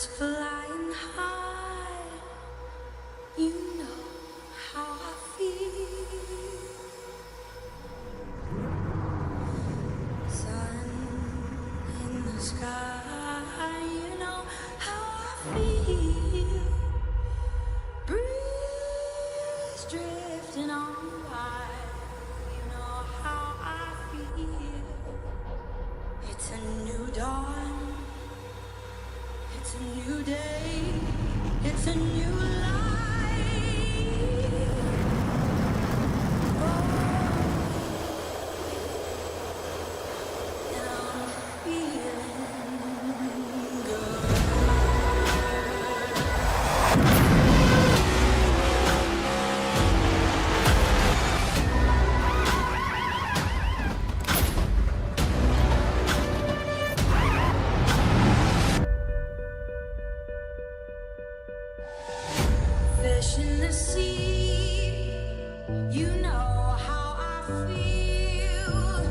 birds flying high, you know how I feel. Sun in the sky, you know how I feel. Breeze drifting on by, you know how I feel. It's a new dawn, it's a new day, it's a new life. And I'm feeling good. Fish in the sea, you know how I feel.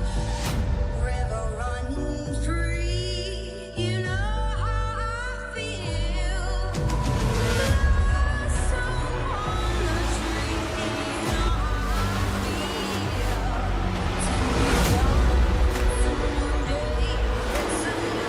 River running free, you know how I feel. Blossom on the tree, you know how I feel. It's a new day, it's a new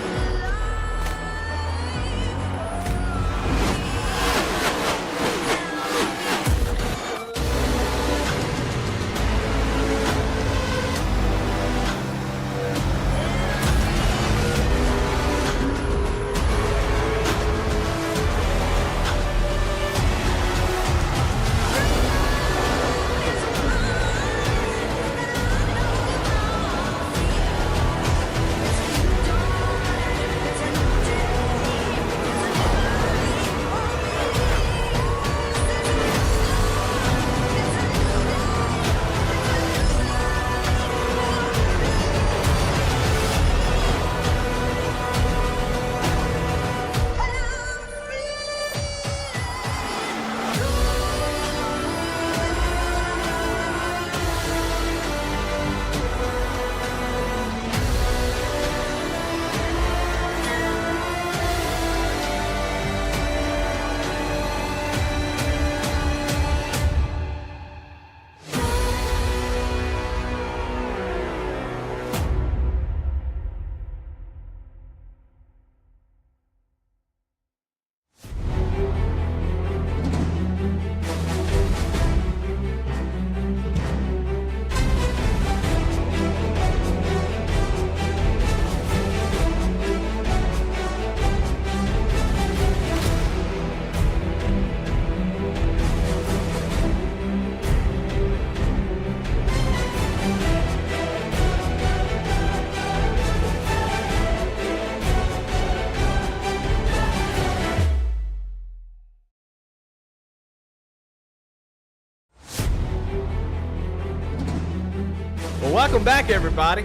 Well, welcome back, everybody,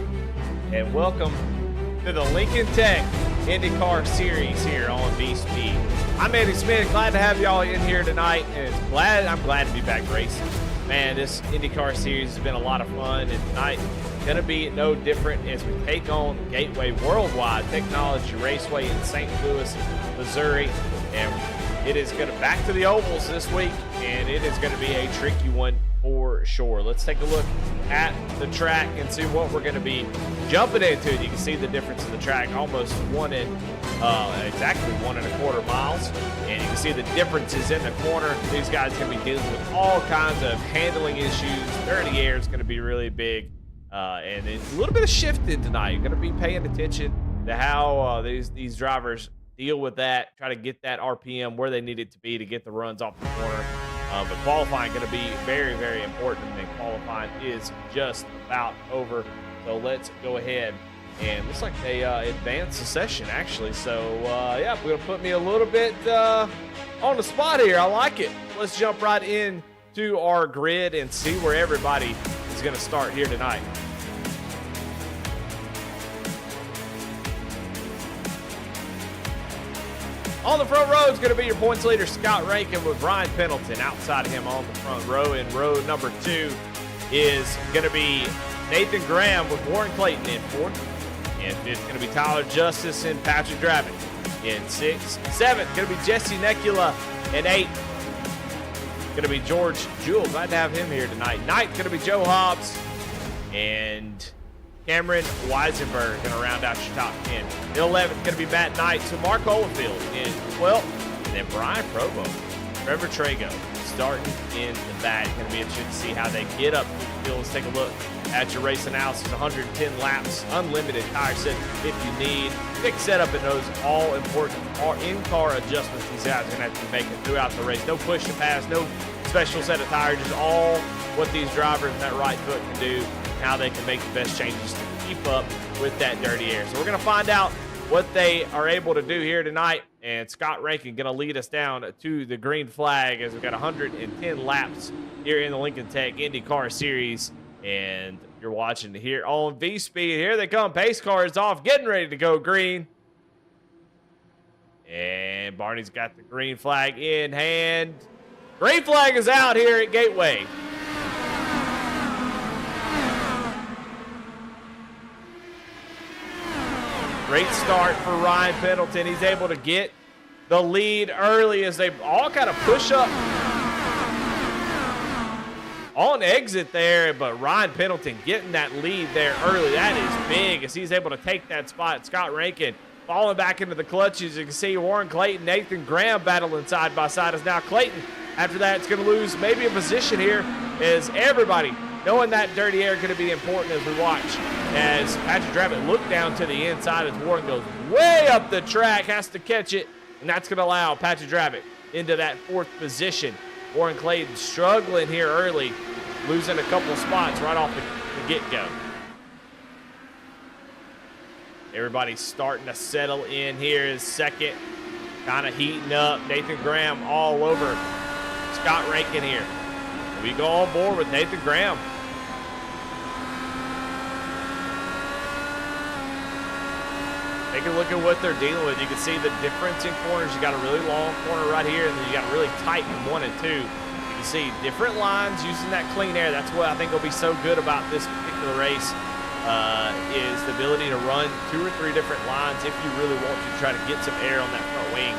and welcome to the Lincoln Tech IndyCar Series here on V-Speed. I'm Andy Smith. Glad to have y'all in here tonight, and I'm glad to be back racing. Man, this IndyCar Series has been a lot of fun, and tonight going to be no different as we take on Gateway Worldwide Technology Raceway in St. Louis, Missouri, and it is going to back to the ovals this week, and it is going to be a tricky one for sure. Let's take a look at the track and see what we're going to be jumping into. You can see the difference in the track, almost exactly 1.25 miles, and you can see the differences in the corner. These guys are going to be dealing with all kinds of handling issues. Dirty air is going to be really big, and it's a little bit of shifting tonight. You're going to be paying attention to how these drivers deal with that, try to get that RPM where they need it to be to get the runs off the corner. But qualifying going to be very, very important, and qualifying is just about over. So let's go ahead, and looks like they advanced the session, actually. So, yeah, we're going to put me a little bit on the spot here. I like it. Let's jump right into our grid and see where everybody is going to start here tonight. On the front row is going to be your points leader, Scott Rankin, with Ryan Pendleton outside of him on the front row. And row number 2 is going to be Nathan Graham with Warren Clayton in fourth. And fifth is going to be Tyler Justice and Patrick Dravin. in 6th. 7th, going to be Jesse Necula in 8th. Going to be George Jewell. Glad to have him here tonight. 9th, going to be Joe Hobbs. And Cameron Weisenberg going to round out your top 10. In 11th, going to be Matt Knight. So Mark Holofield in 12th. And then Brian Provo, Trevor Trago starting in the back. Going to be interesting to see how they get up the field. Let's take a look at your race analysis. 110 laps, unlimited tire set if you need. Big setup in those all-important in-car adjustments these guys are going to have to be making throughout the race. No push to pass, no special set of tires, just all what these drivers in that right foot can do, how they can make the best changes to keep up with that dirty air. So we're going to find out what they are able to do here tonight. And Scott Rankin going to lead us down to the green flag as we've got 110 laps here in the Lincoln Tech IndyCar Series. And you're watching here on V-Speed. Here they come. Pace car is off, getting ready to go green. And Barney's got the green flag in hand. Green flag is out here at Gateway. Great start for Ryan Pendleton. He's able to get the lead early as they all kind of push up on exit there, but Ryan Pendleton getting that lead there early. That is big as he's able to take that spot. Scott Rankin falling back into the clutches. You can see Warren Clayton, Nathan Graham battling side by side as now Clayton, after that, it's going to lose maybe a position here as everybody knowing that dirty air going to be important as we watch. As Patrick Drabbit looked down to the inside as Warren goes way up the track, has to catch it, and that's going to allow Patrick Drabbit into that 4th position. Warren Clayton struggling here early, losing a couple of spots right off the get-go. Everybody's starting to settle in here is second, kind of heating up. Nathan Graham all over Scott Rankin here. We go on board with Nathan Graham. Take a look at what they're dealing with. You can see the difference in corners. You got a really long corner right here, and then you got a really tight in 1 and 2. You can see different lines using that clean air. That's what I think will be so good about this particular race, is the ability to run 2 or 3 different lines if you really want to try to get some air on that front wing.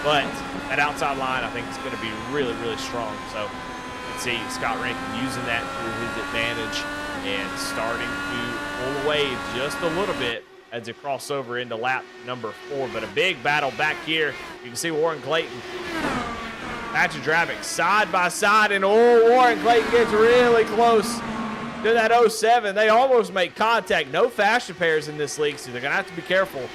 But that outside line, I think, is going to be really, really strong. So you can see Scott Rankin using that to his advantage and starting to pull away just a little bit as they cross over into lap number 4. But a big battle back here. You can see Warren Clayton, Patrick Drabbit side by side, and Warren Clayton gets really close to that 07. They almost make contact. No fast repairs in this league, so they're going to have to be careful.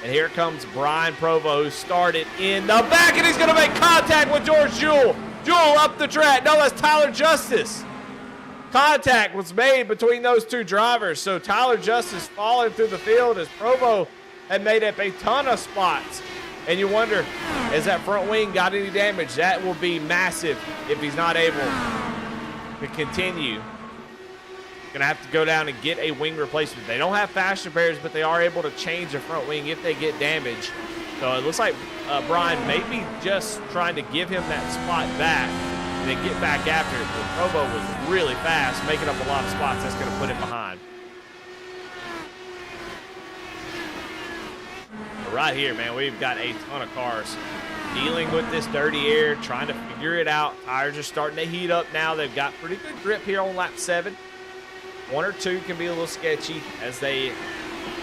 And here comes Brian Provo, who started in the back, and he's going to make contact with George Jewell. Jewell up the track. No, that's Tyler Justice. Contact was made between those 2 drivers, so Tyler Justice falling through the field as Provo had made up a ton of spots. And you wonder, has that front wing got any damage? That will be massive if he's not able to continue. Going to have to go down and get a wing replacement. They don't have fast repairs, but they are able to change the front wing if they get damaged. So it looks like Brian may be just trying to give him that spot back and then get back after it. But Provo was really fast, making up a lot of spots. That's going to put him behind. But right here, man, we've got a ton of cars dealing with this dirty air, trying to figure it out. Tires are starting to heat up now. They've got pretty good grip here on lap 7. 1 or 2 can be a little sketchy as they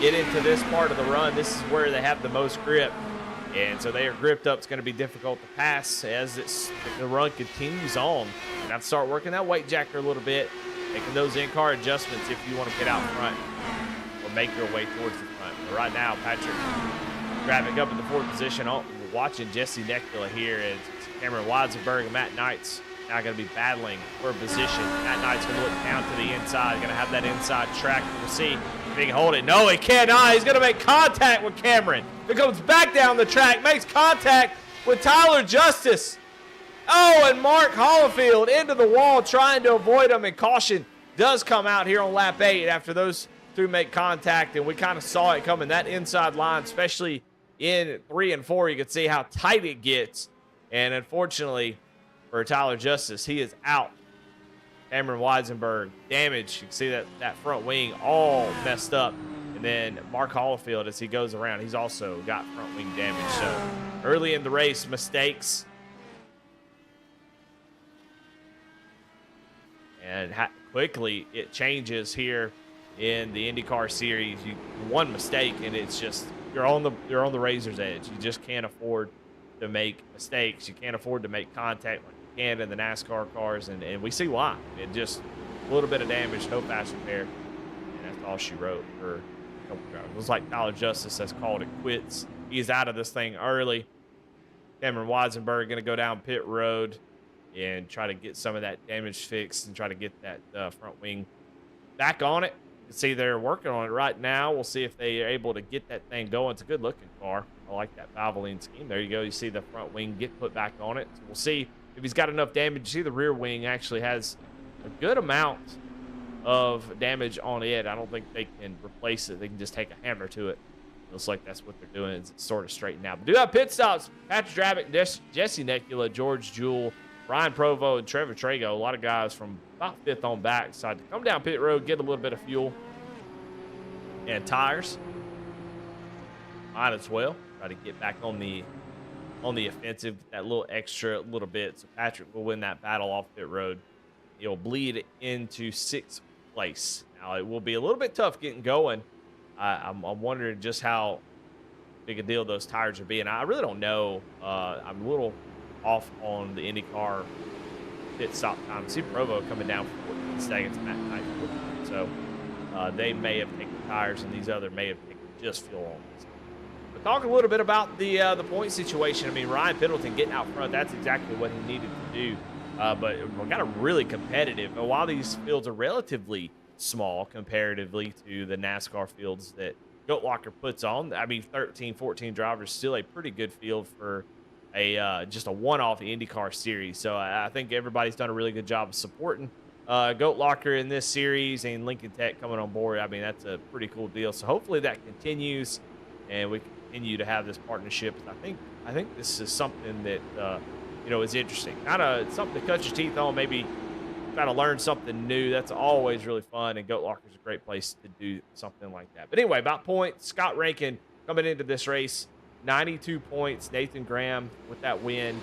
get into this part of the run. This is where they have the most grip. And so they are gripped up. It's going to be difficult to pass as the run continues on. And have to start working that weight jacker a little bit, making those in-car adjustments if you want to get out front or make your way towards the front. But right now, Patrick Drabbit up in the 4th position. Oh, we're watching Jesse Necula here as Cameron Weisenberg and Matt Knight's now going to be battling for position. Matt Knight's going to look down to the inside, going to have that inside track. We'll see if he can hold it. No, he cannot. He's going to make contact with Cameron. He comes back down the track, makes contact with Tyler Justice. Oh, and Mark Holofield into the wall trying to avoid him, and caution does come out here on lap 8 after those 2 make contact, and we kind of saw it coming. That inside line, especially in 3 and 4, you can see how tight it gets, and unfortunately for Tyler Justice, he is out. Cameron Weisenberg damaged. You can see that front wing all messed up And then Mark Hollifield, as he goes around, he's also got front wing damage. So early in the race, mistakes. And quickly it changes here in the IndyCar series. One mistake and it's just you're on the razor's edge. You just can't afford to make mistakes. You can't afford to make contact like you can in the NASCAR cars, and we see why. It just a little bit of damage, no fast repair, and that's all she wrote for a couple drivers. It was like Tyler Justice has called it quits. He's out of this thing early. Cameron Weisenberg going to go down pit road and try to get some of that damage fixed and try to get that front wing back on it. You can see they're working on it right now. We'll see if they are able to get that thing going. It's a good looking car. I like that Valvoline scheme. There you go. You see the front wing get put back on it. So we'll see if he's got enough damage. You see the rear wing actually has a good amount of damage on it. I don't think they can replace it. They can just take a hammer to it. Looks like that's what they're doing. It's sort of straightened out. But do have pit stops. Patrick Drabick, Jesse Nekula, George Jewell, Ryan Provo, and Trevor Trago. A lot of guys from about fifth on back decided to come down pit road, get a little bit of fuel and tires. Might as well try to get back on the offensive, that little extra little bit. So Patrick will win that battle off pit road. He'll bleed into sixth place. Now it will be a little bit tough getting going. I'm wondering just how big a deal those tires are being. I really don't know. I'm a little off on the IndyCar pit stop time. See Provo coming down for 14 seconds, Matt Knight. So they may have taken tires, and these other may have taken just fuel on this. But talking a little bit about the point situation. I mean, Ryan Pendleton getting out front, that's exactly what he needed to do. But we got a really competitive. And while these fields are relatively small comparatively to the NASCAR fields that Goat Locker puts on, I mean, 13, 14 drivers, still a pretty good field for just a one-off IndyCar series. So I think everybody's done a really good job of supporting Goat Locker in this series, and Lincoln Tech coming on board. I mean, that's a pretty cool deal. So hopefully that continues, and we continue to have this partnership. I think this is something that is interesting. Kind of something to cut your teeth on. Maybe try to learn something new. That's always really fun, and Goat Locker is a great place to do something like that. But anyway, about points, Scott Rankin coming into this race, 92 points. Nathan Graham with that win,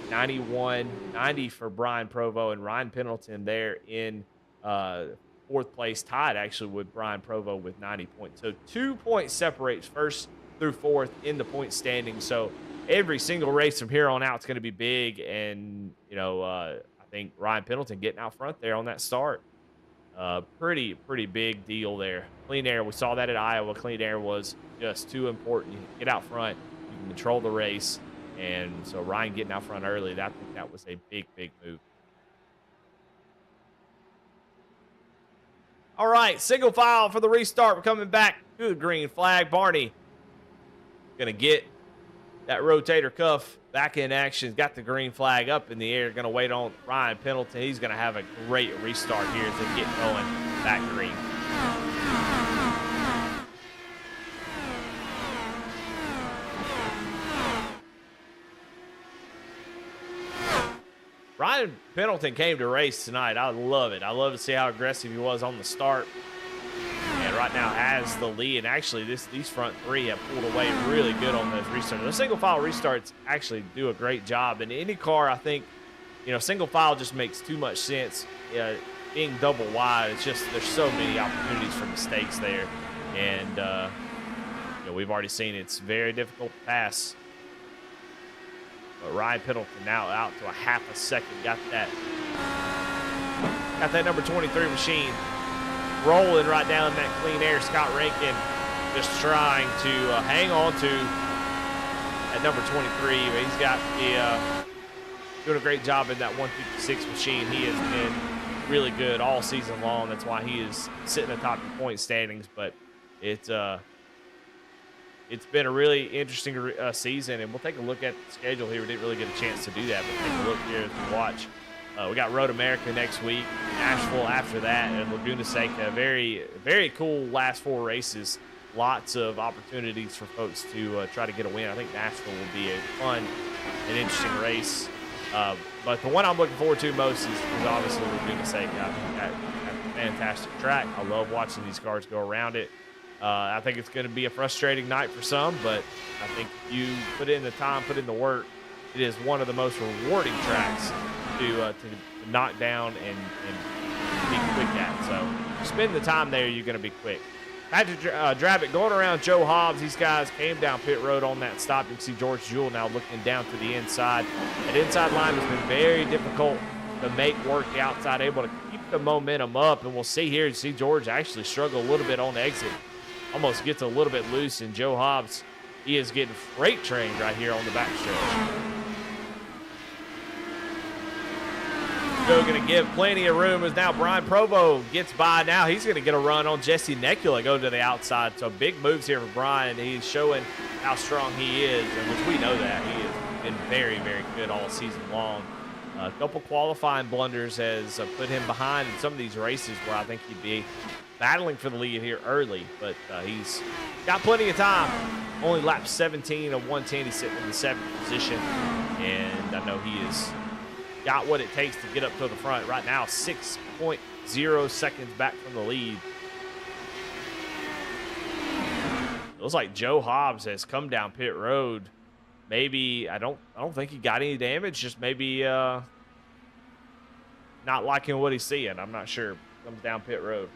91, 90 for Brian Provo, and Ryan Pendleton there in fourth place, tied actually with Brian Provo with 90 points. So 2 points separates first through fourth in the point standing. So every single race from here on out is going to be big, and I think Ryan Pendleton getting out front there on that start, pretty big deal there. Clean air, we saw that at Iowa. Clean air was just too important. You get out front, you can control the race, and so Ryan getting out front early, I think that was a big move. All right, single file for the restart. We're coming back to the green flag. Barney gonna get that rotator cuff back in action. Got the green flag up in the air. Going to wait on Ryan Pendleton. He's going to have a great restart here as they get going back green. Ryan Pendleton came to race tonight. I love it. I love to see how aggressive he was on the start. And right now has the lead. And actually, these front three have pulled away really good on those restarts. Those single file restarts actually do a great job. In IndyCar, I think, single file just makes too much sense. Being double wide, it's just there's so many opportunities for mistakes there. And we've already seen it's very difficult to pass. But Ryan Pendleton now out to a half a second. Got that number 23 machine rolling right down that clean air. Scott Rankin just trying to hang on to at number 23. But he's got doing a great job in that 156 machine. He has been really good all season long. That's why he is sitting atop the point standings. But it's been a really interesting season, and we'll take a look at the schedule here. We didn't really get a chance to do that, but take a look here as we watch. We got Road America next week, Nashville after that, and Laguna Seca. Very, very cool last four races. Lots of opportunities for folks to try to get a win. I think Nashville will be a fun and interesting race. But the one I'm looking forward to most is obviously Laguna Seca. I think that's a fantastic track. I love watching these cars go around it. I think it's going to be a frustrating night for some, but I think if you put in the time, put in the work, it is one of the most rewarding tracks to knock down and be quick at. So spend the time there, you're going to be quick. Patrick Drabick going around Joe Hobbs. These guys came down pit road on that stop. You can see George Jewell now looking down to the inside. That inside line has been very difficult to make work outside, able to keep the momentum up. And we'll see here, you see George actually struggle a little bit on the exit. Almost gets a little bit loose, and Joe Hobbs, he is getting freight trained right here on the backstretch. Joe going to give plenty of room as now Brian Provo gets by. Now he's going to get a run on Jesse Necula, go to the outside. So big moves here for Brian. He's showing how strong he is, and which we know that. He has been very, very good all season long. A couple qualifying blunders has put him behind in some of these races where I think he'd be battling for the lead here early, but he's got plenty of time. Only lap 17 of 110. He's sitting in the 7th position, and I know he is got what it takes to get up to the front. Right now, 6.0 seconds back from the lead. Looks like Joe Hobbs has come down pit road. Maybe I don't think he got any damage. Just maybe not liking what he's seeing. I'm not sure. Comes down pit road.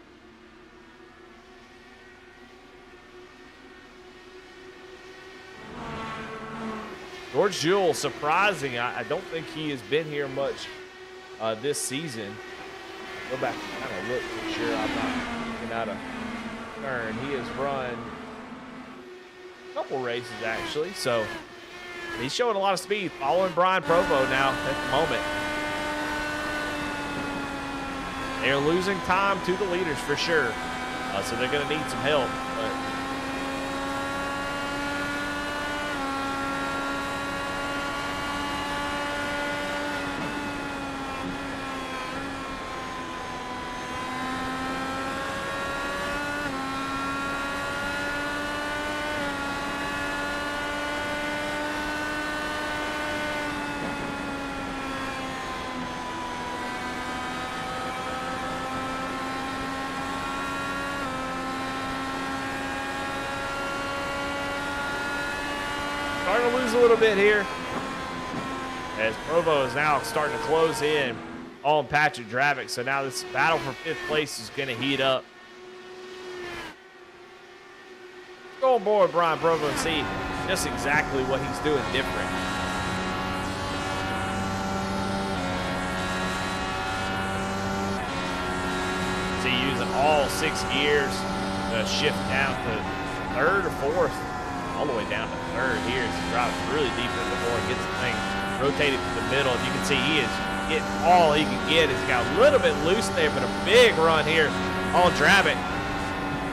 George Jewell, surprising. I don't think he has been here much this season. Go back and kind of look for sure. I'm not looking out of turn. He has run a couple races, actually. So he's showing a lot of speed. Following Brian Provo now at the moment. They're losing time to the leaders for sure. So they're going to need some help. But starting to lose a little bit here as Provo is now starting to close in on Patrick Drabick. So now this battle for 5th place is going to heat up. Go on board Brian Provo and see just exactly what he's doing different. See, using all 6 gears to shift down to 3rd or 4th. All the way down to 3rd here as he drives really deep in the board, gets the thing rotated to the middle. You can see he is getting all he can get. He's got a little bit loose there, but a big run here on Drabick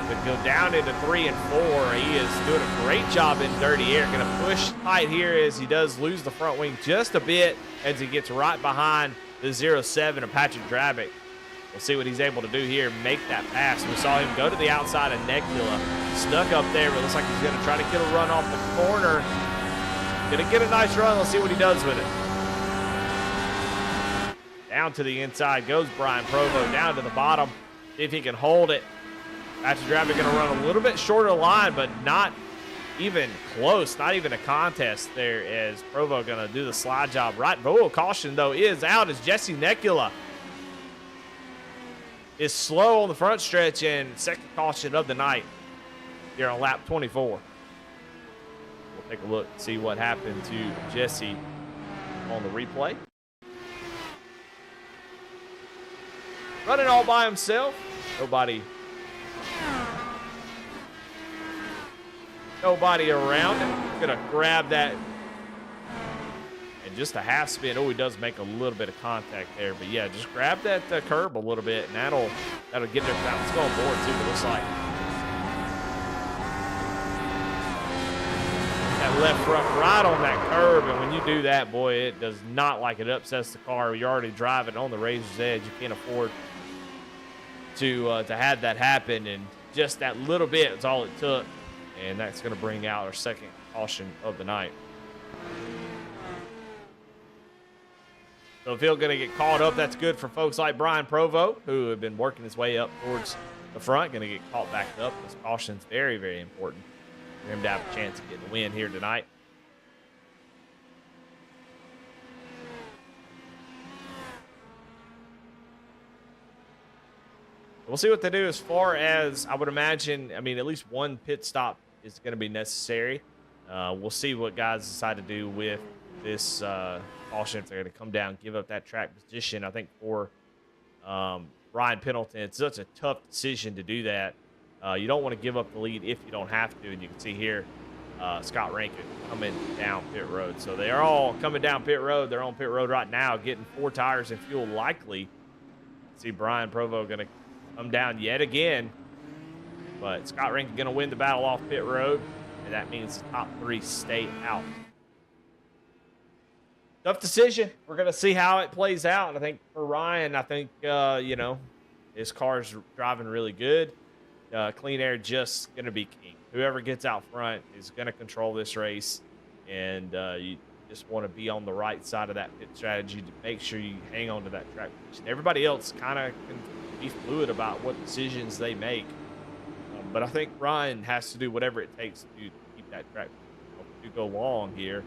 to go down into 3 and 4. He is doing a great job in dirty air. Going to push tight here as he does lose the front wing just a bit as he gets right behind the 07 of Patrick Drabick. We'll see what he's able to do here, make that pass. We saw him go to the outside of Necula, snuck up there, but looks like he's going to try to get a run off the corner. Going to get a nice run. Let's see what he does with it. Down to the inside goes Brian Provo, down to the bottom. See if he can hold it. Patrick Drabick going to run a little bit shorter line, but not even close, not even a contest there as Provo going to do the slide job right. Oh, caution, though, is out as Jesse Necula is slow on the front stretch, and second caution of the night here on lap 24. We'll take a look and see what happened to Jesse on the replay. Running all by himself. Nobody around him. Gonna grab that. And just a half spin. Oh, he does make a little bit of contact there. But yeah, just grab that curb a little bit, and that'll get their balance going forward too, it looks like. That left front right on that curb, and when you do that, boy, it does not like it upsets the car. You're already driving on the razor's edge. You can't afford to have that happen, and just that little bit is all it took, and that's going to bring out our second caution of the night. So if he's going to get caught up, that's good for folks like Brian Provo, who have been working his way up towards the front, going to get caught back up. This caution's very, very important for him to have a chance of getting the win here tonight. We'll see what they do as far as, I would imagine, I mean, at least one pit stop is going to be necessary. We'll see what guys decide to do with this caution, if they're going to come down, give up that track position. I think for Ryan Pendleton, it's such a tough decision to do that. You don't want to give up the lead if you don't have to. And you can see here, Scott Rankin coming down pit road. So they are all coming down pit road. They're on pit road right now, getting 4 tires and fuel likely. See Brian Provo going to come down yet again. But Scott Rankin going to win the battle off pit road. And that means the top 3 stay out. Tough decision. We're going to see how it plays out. And I think for Ryan, I think, you know, his car's driving really good. Clean air just going to be king. Whoever gets out front is going to control this race. And you just want to be on the right side of that pit strategy to make sure you hang on to that track position. Everybody else kind of can be fluid about what decisions they make. But I think Ryan has to do whatever it takes to keep that track to go long here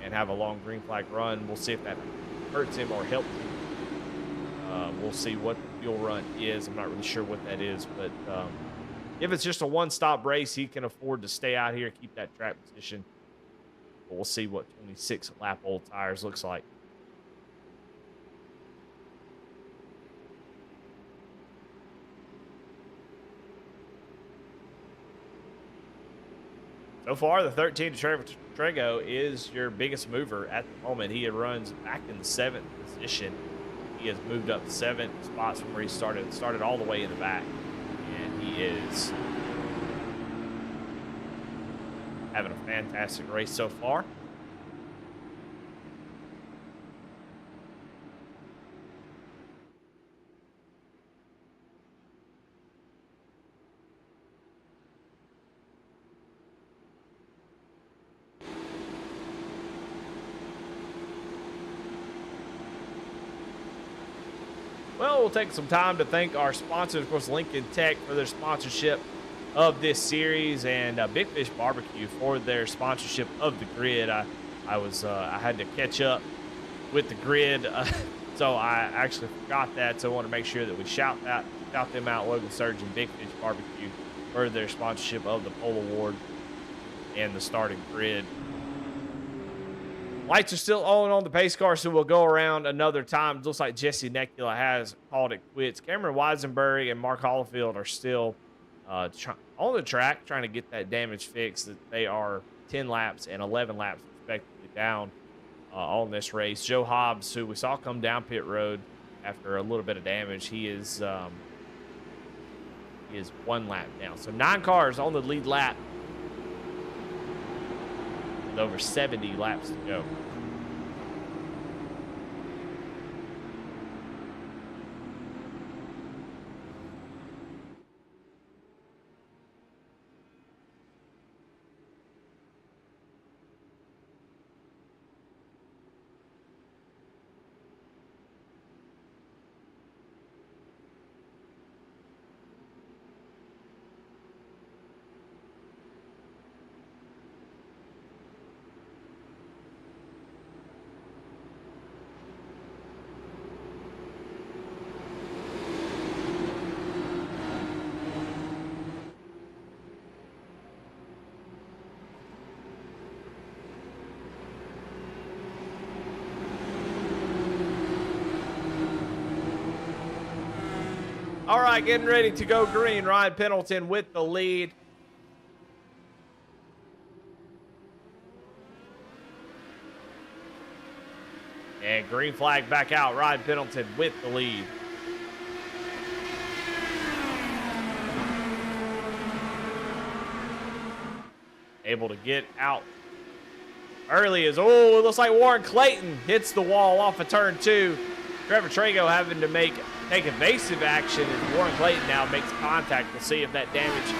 and have a long green flag run. We'll see if that hurts him or helps him. We'll see what the fuel run is. I'm not really sure what that is, but if it's just a one-stop race, he can afford to stay out here, keep that track position. But we'll see what 26 lap old tires looks like. So far, the 13 Trevor Trego is your biggest mover at the moment. He runs back in the 7th position. He has moved up 7 spots from where he started all the way in the back. And he is having a fantastic race so far. Well, we'll take some time to thank our sponsors, of course, Lincoln Tech, for their sponsorship of this series, and Big Fish Barbecue for their sponsorship of the grid. I had to catch up with the grid, so I actually forgot that. So I want to make sure that we shout them out, Logan Surgeon, Big Fish Barbecue, for their sponsorship of the pole award and the starting grid. Lights are still on the pace car, so we'll go around another time. It looks like Jesse Necula has called it quits. Cameron Weisenberg and Mark Hollifield are still on the track trying to get that damage fixed. That they are 10 laps and 11 laps respectively down on this race. Joe Hobbs, who we saw come down pit road after a little bit of damage, he is 1 lap down. So 9 cars on the lead lap with over 70 laps to go. All right, getting ready to go green. Ryan Pendleton with the lead. And green flag back out. Ryan Pendleton with the lead. Able to get out early as, oh, it looks like Warren Clayton hits the wall off of turn 2. Trevor Trego having to take evasive action as Warren Clayton now makes contact. We'll see if that damage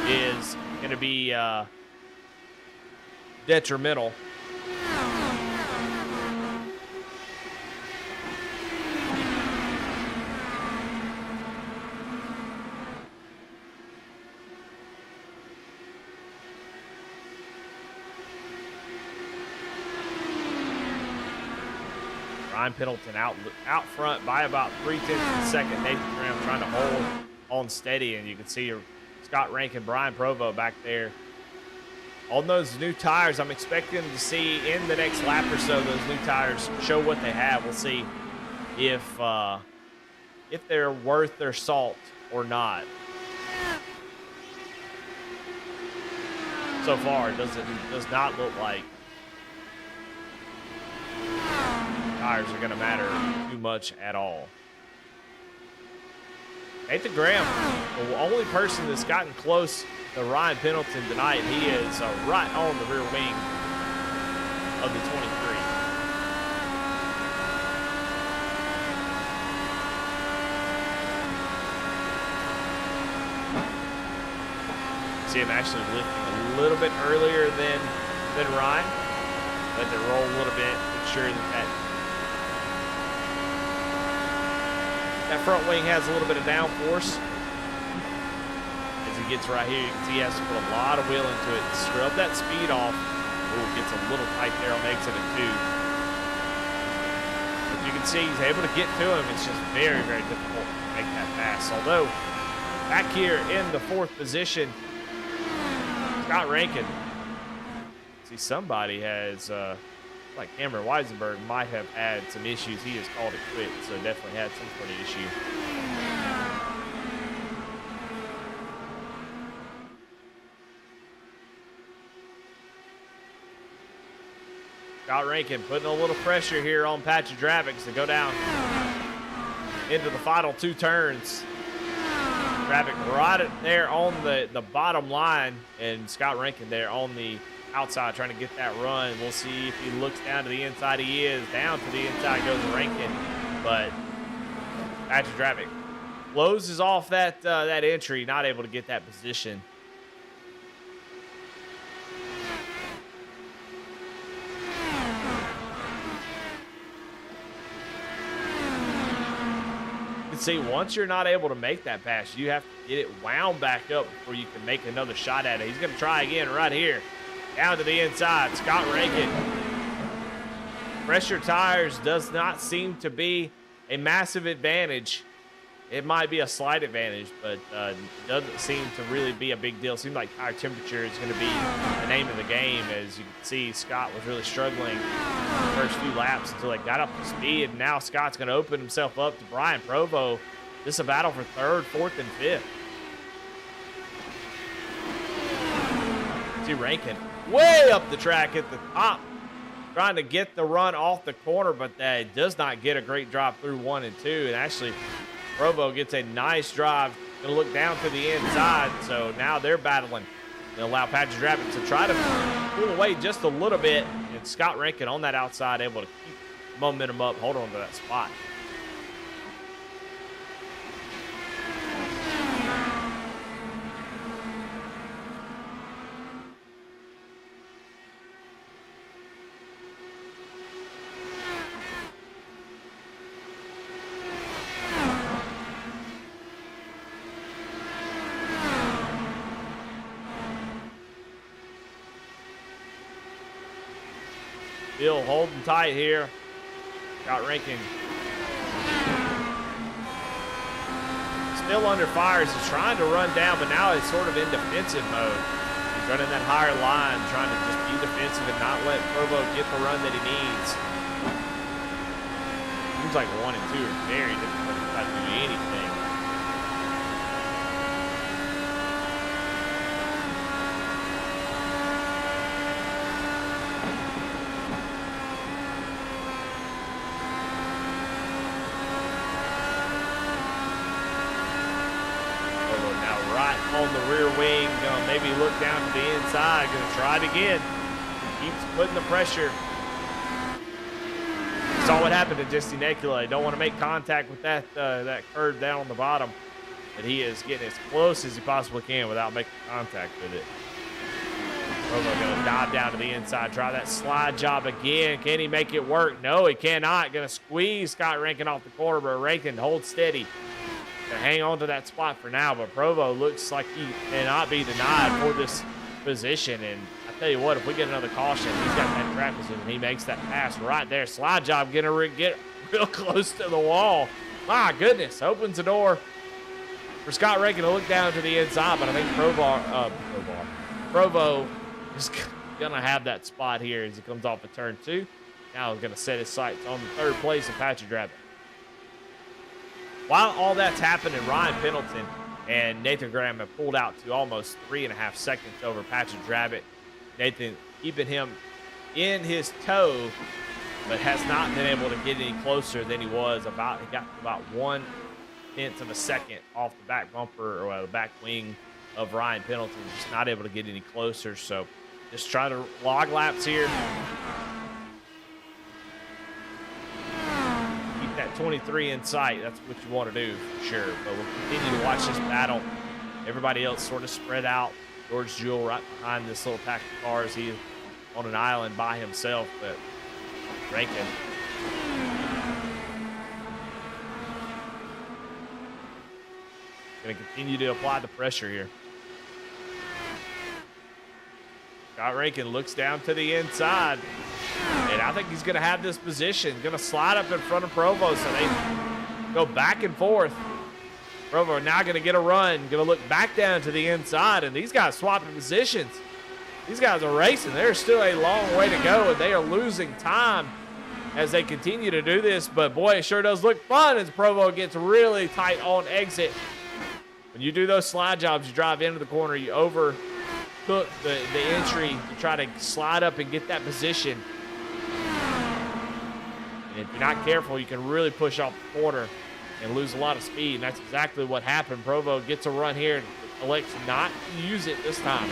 is going to be detrimental. Ryan Pendleton out front by about 3/10 of a second. Nathan Graham trying to hold on steady, and you can see Scott Rankin, Brian Provo back there. On those new tires, I'm expecting to see in the next lap or so, those new tires show what they have. We'll see if they're worth their salt or not. So far, it does not look like tires are going to matter too much at all. Nathan Graham, the only person that's gotten close to Ryan Pendleton tonight. He is right on the rear wing of the 23. See him actually lifting a little bit earlier than Ryan. Let it roll a little bit, ensure that front wing has a little bit of downforce. As he gets right here, you can see he has to put a lot of wheel into it. Scrub that speed off. Ooh, gets a little tight there on exit of 2. As you can see, he's able to get to him. It's just very, very difficult to make that pass. Although, back here in the 4th position, Scott Rankin. See, somebody has, like Cameron Weisenberg might have had some issues. He has called it quits, so definitely had some sort of issue. Scott Rankin putting a little pressure here on Patrick Dravix to go down into the final 2 turns. Dravik right there on the bottom line, and Scott Rankin there on the outside trying to get that run. We'll see if he looks down to the inside. He is. Down to the inside goes Rankin, but Patrick Dravik closes off that entry, not able to get that position. See, once you're not able to make that pass, you have to get it wound back up before you can make another shot at it. He's going to try again right here. Down to the inside, Scott Rankin. Pressure tires does not seem to be a massive advantage. It might be a slight advantage, but doesn't seem to really be a big deal. Seems like tire temperature is going to be the name of the game. As you can see, Scott was really struggling the first few laps until they got up to speed. And now Scott's going to open himself up to Brian Provo. This is a battle for 3rd, 4th, and 5th. See Rankin way up the track at the top, trying to get the run off the corner, but that does not get a great drop through 1 and 2. And actually, Provo gets a nice drive. Going to look down to the inside. So now they're battling. They allow Patrick Dravik to try to pull away just a little bit. And Scott Rankin on that outside able to keep momentum up, hold on to that spot. Still holding tight here. Scott Rankin still under fire as he's trying to run down, but now he's sort of in defensive mode. He's running that higher line, trying to just be defensive and not let Provo get the run that he needs. Seems like 1 and 2 are very difficult to try to do anything. On the rear wing, maybe look down to the inside, gonna try it again. Keeps putting the pressure. Saw what happened to Disty Necula. Don't want to make contact with that curve down on the bottom, but he is getting as close as he possibly can without making contact with it. Provo gonna dive down to the inside, try that slide job again. Can he make it work? No, he cannot. Gonna squeeze Scott Rankin off the corner, but Rankin holds steady. Gonna hang on to that spot for now, but Provo looks like he cannot be denied for this position. And I tell you what, if we get another caution, he's got that track position. He makes that pass right there. Slide job gonna get real close to the wall. My goodness, opens the door for Scott Rankin to look down to the inside, but I think Provo is going to have that spot here as he comes off of turn 2. Now he's going to set his sights on the third place of Patrick Rabbit. While all that's happening, Ryan Pendleton and Nathan Graham have pulled out to almost 3.5 seconds over Patrick Rabbit. Nathan keeping him in his tow, but has not been able to get any closer than he was. He got about 1/10 of a second off the back bumper or the back wing of Ryan Pendleton. Just not able to get any closer. So just try to log laps here. Keep that 23 in sight. That's what you want to do for sure. But we'll continue to watch this battle. Everybody else sort of spread out. George Jewell right behind this little pack of cars. He's on an island by himself, but Rankin going to continue to apply the pressure here. Scott Rankin looks down to the inside, and I think he's going to have this position. Going to slide up in front of Provo, so they go back and forth. Provo now going to get a run, going to look back down to the inside, and these guys swapping positions. These guys are racing. There's still a long way to go, and they are losing time as they continue to do this. But, boy, it sure does look fun as Provo gets really tight on exit. When you do those slide jobs, you drive into the corner, you overcook the entry to try to slide up and get that position. And if you're not careful, you can really push off the corner and lose a lot of speed, and that's exactly what happened. Provo gets a run here and elects not to use it this time.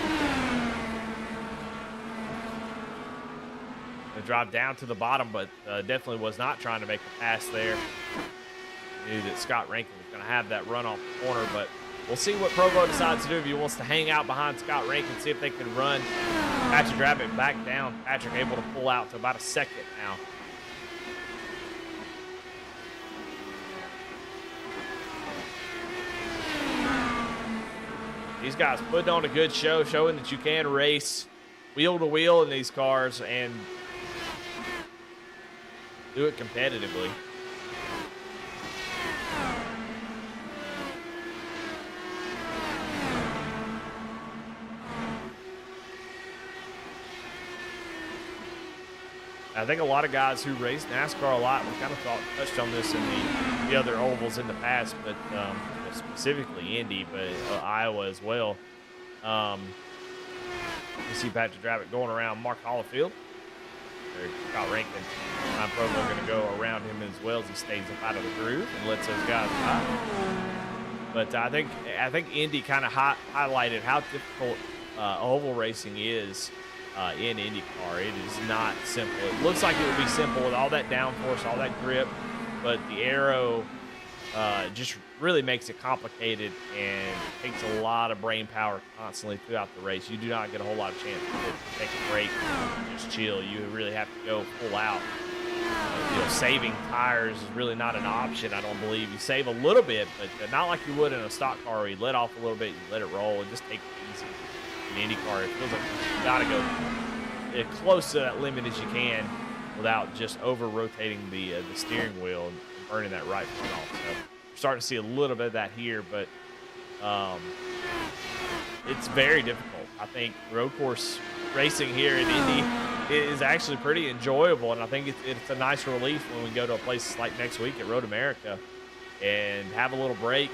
Gonna drive down to the bottom, but definitely was not trying to make a pass there. Knew that Scott Rankin was going to have that run off the corner, but we'll see what Provo decides to do. If he wants to hang out behind Scott Rankin, see if they can run Patrick Rabbit back down. Patrick able to pull out to about a second now. These guys putting on a good show, showing that you can race wheel to wheel in these cars and do it competitively. I think a lot of guys who race NASCAR a lot, we kind of touched on this in the other ovals in the past, but specifically Indy, but Iowa as well. You see Patrick Rabbit going around Mark Hollifield. Scott Rankin, Ryan Provo going to go around him as well as he stays up out of the groove and lets those guys by. But I think Indy kind of highlighted how difficult oval racing is in IndyCar. It is not simple. It looks like it would be simple with all that downforce, all that grip, but the aero just really makes it complicated and takes a lot of brain power constantly throughout the race. You do not get a whole lot of chance to take a break and just chill. You really have to go full out. Saving tires is really not an option, I don't believe. You save a little bit, but not like you would in a stock car where you let off a little bit, you let it roll, and just take it easy. In IndyCar, it feels like you got to go as close to that limit as you can without just over-rotating the steering wheel and burning that right front off. So we're starting to see a little bit of that here, but it's very difficult. I think road course racing here in Indy is actually pretty enjoyable, and I think it's a nice relief when we go to a place like next week at Road America and have a little break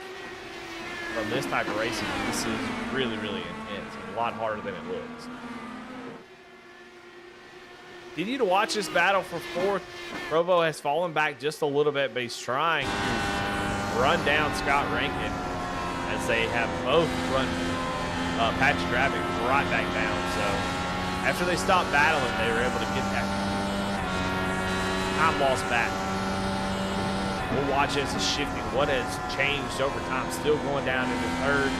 from this type of racing. This is really, really intense and a lot harder than it looks. Continue to watch this battle for fourth. Provo has fallen back just a little bit, but he's trying to run down Scott Rankin as they have both run Patrick Rabbit right back down. So after they stopped battling, they were able to get that time loss back. We'll watch as it's shifting. What has changed over time? Still going down into third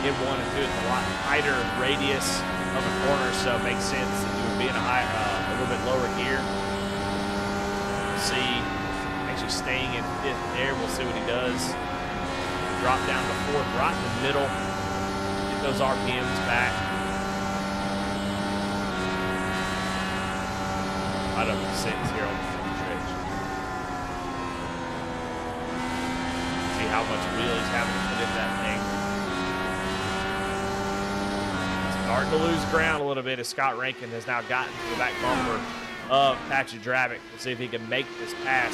in 1 and 2. It's a lot tighter radius of the corner, so it makes sense that you would be in a little bit lower here. We'll see. Actually staying in fifth there. We'll see what he does. Drop down to fourth, right in the middle. Get those RPMs back. Right up to 6 here on the stretch. how much wheel he's having to put in that thing. Starting to lose ground a little bit as Scott Rankin has now gotten to the back bumper of Patrick Drabick. We'll see if he can make this pass.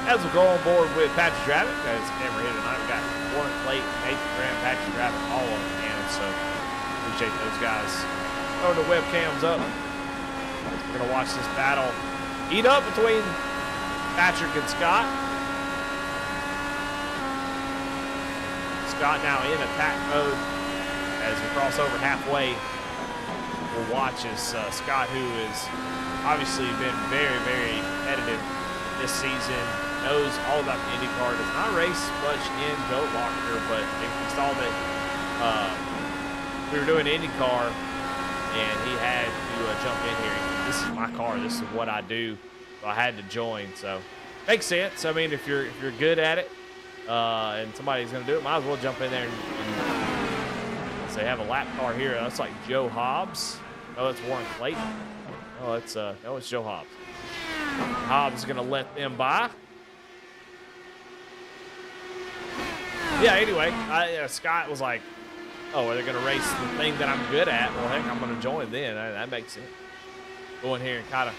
As we go on board with Patrick Drabick, as camera here tonight, we got Warren Clayton, Nathan Graham, Patrick Drabick, all on the hand. So appreciate those guys. Throw the webcams up. We're gonna watch this battle heat up between Patrick and Scott. Scott now in attack mode as we cross over halfway. We'll watch as Scott, who has obviously been very, very competitive this season, knows all about the IndyCar, does not race much in goat locker, but we saw that we were doing IndyCar and he had to jump in here. This is my car, this is what I do, so I had to join. So makes sense. I mean, if you're good at it and somebody's gonna do it, might as well jump in there and so they have a lap car here. That's like Joe Hobbs. Oh, that's Warren Clayton. Oh, it's Joe Hobbs. Hobbs is gonna let them by. Yeah, anyway, Scott was like, oh, are they going to race the thing that I'm good at? Well, heck, I'm going to join then. That makes sense. Go in here and kind of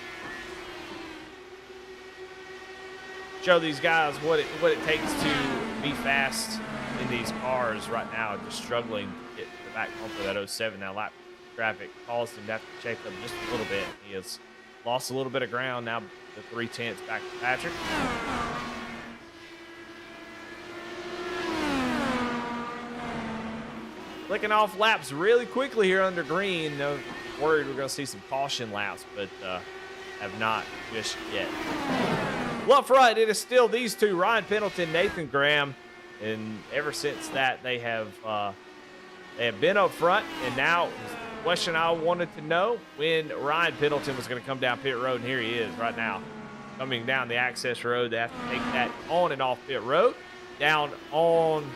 show these guys what it takes to be fast in these cars right now. Just struggling to get to the back bumper of that 07. Now, lap traffic caused him to have to shake up just a little bit. He has lost a little bit of ground. Now the 3/10 back to Patrick. Clicking off laps really quickly here under green. No worried we're going to see some caution laps, but have not just yet. Well, up front, it is still these two, Ryan Pendleton, Nathan Graham, and ever since that they have been up front. And now, the question I wanted to know when Ryan Pendleton was going to come down pit road, and here he is right now, coming down the access road. They have to take that on and off pit road, down on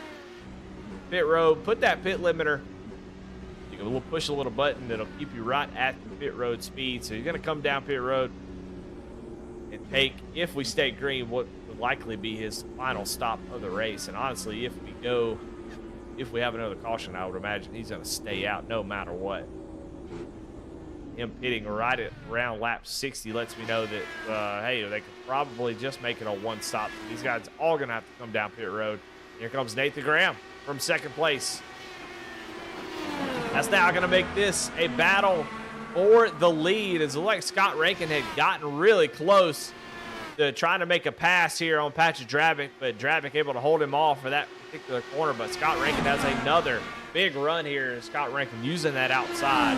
pit road, put that pit limiter. You can push a little button that'll keep you right at the pit road speed. So you're going to come down pit road and take, if we stay green, what would likely be his final stop of the race. And honestly, if we have another caution, I would imagine he's going to stay out no matter what. Him pitting right at around lap 60 lets me know that, hey, they could probably just make it on one stop. These guys all going to have to come down pit road. Here comes Nathan Graham from second place. That's now going to make this a battle for the lead. It's like Scott Rankin had gotten really close to trying to make a pass here on Patrick Drabick, but Drabick able to hold him off for that particular corner. But Scott Rankin has another big run here. Scott Rankin using that outside,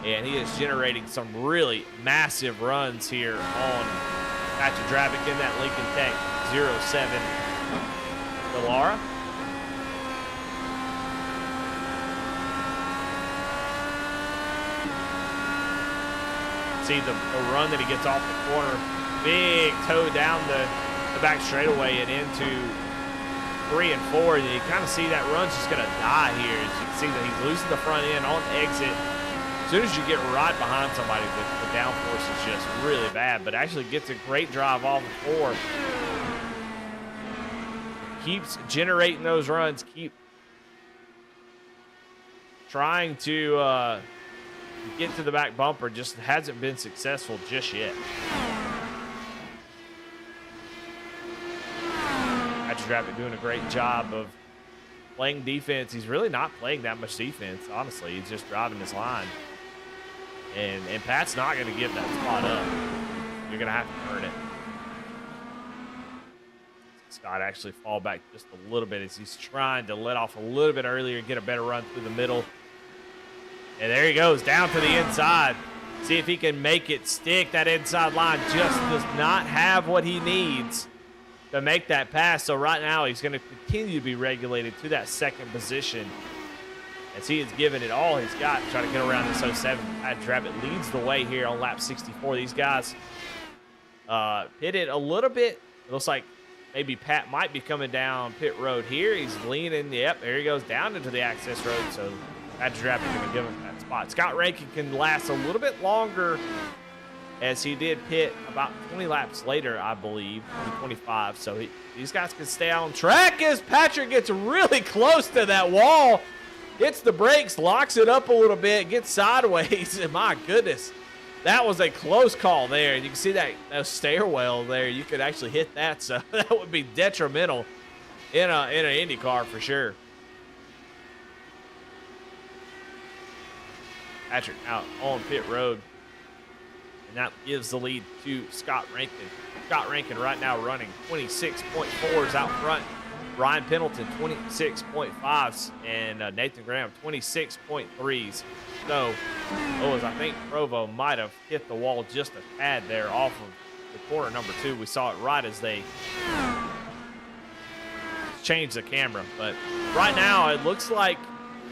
and he is generating some really massive runs here on Patrick Drabick in that Lincoln Tech 07 Dallara. See the run that he gets off the corner. Big toe down the back straightaway and into 3 and 4. And you kind of see that run's just going to die here. As you can see that he's losing the front end on exit. As soon as you get right behind somebody, the downforce is just really bad. But actually gets a great drive off of 4. Keeps generating those runs. Keep trying to get to the back bumper, just hasn't been successful just yet. Patrick Drabick doing a great job of playing defense. He's really not playing that much defense, honestly. He's just driving his line. And Pat's not going to give that spot up. You're going to have to earn it. Scott actually fall back just a little bit as he's trying to let off a little bit earlier and get a better run through the middle. And there he goes, down to the inside. See if he can make it stick. That inside line just does not have what he needs to make that pass. So right now he's going to continue to be regulated to that second position as he is giving it all he's got to try to get around this 07. Pat Drabick leads the way here on lap 64. These guys pitted a little bit. It looks like maybe Pat might be coming down pit road here. He's leaning. Yep, there he goes down into the access road. So Patrick Draper going to give him that spot. Scott Rankin can last a little bit longer, as he did pit about 20 laps later, I believe, 25. So these guys can stay on track as Patrick gets really close to that wall. Hits the brakes, locks it up a little bit, gets sideways. And my goodness, that was a close call there. And you can see that stairwell there. You could actually hit that, so that would be detrimental in an IndyCar for sure. Patrick out on pit road. And that gives the lead to Scott Rankin. Scott Rankin right now running 26.4s out front. Ryan Pendleton 26.5s, and Nathan Graham 26.3s. So, I think Provo might have hit the wall just a tad there off of the corner number 2. We saw it right as they changed the camera. But right now, it looks like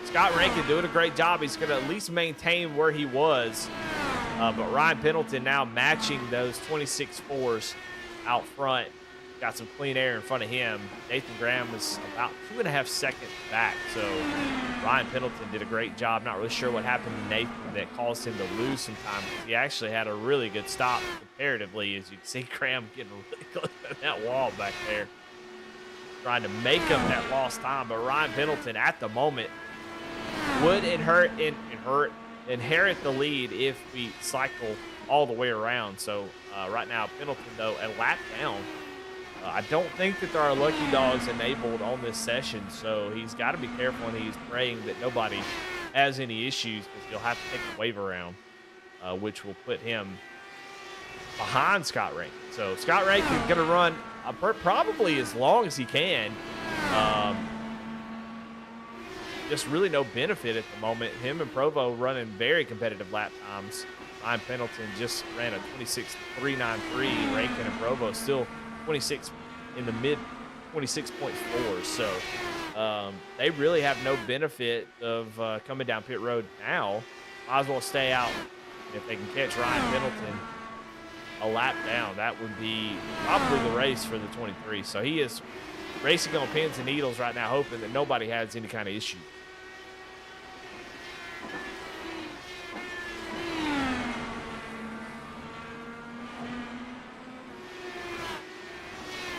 Scott Rankin doing a great job. He's going to at least maintain where he was. But Ryan Pendleton now matching those 26.4s out front. Got some clean air in front of him. Nathan Graham was about 2.5 seconds back. So Ryan Pendleton did a great job. Not really sure what happened to Nathan that caused him to lose some time. He actually had a really good stop comparatively, as you can see Graham getting really close to that wall back there, trying to make up that lost time. But Ryan Pendleton at the moment would inherit the lead if we cycle all the way around. So right now, Pendleton, though, a lap down. I don't think that there are lucky dogs enabled on this session, so he's got to be careful, and he's praying that nobody has any issues, because he'll have to take the wave around, which will put him behind Scott Rankin. So Scott Rankin is going to run probably as long as he can. Just really no benefit at the moment. Him and Provo running very competitive lap times. Ryan Pendleton just ran a 26.393. Rankin and Provo still 26 in the mid 26.4. So they really have no benefit of coming down pit road now. Might as well stay out. If they can catch Ryan Pendleton a lap down, that would be probably the race for the 23. So he is racing on pins and needles right now, hoping that nobody has any kind of issue.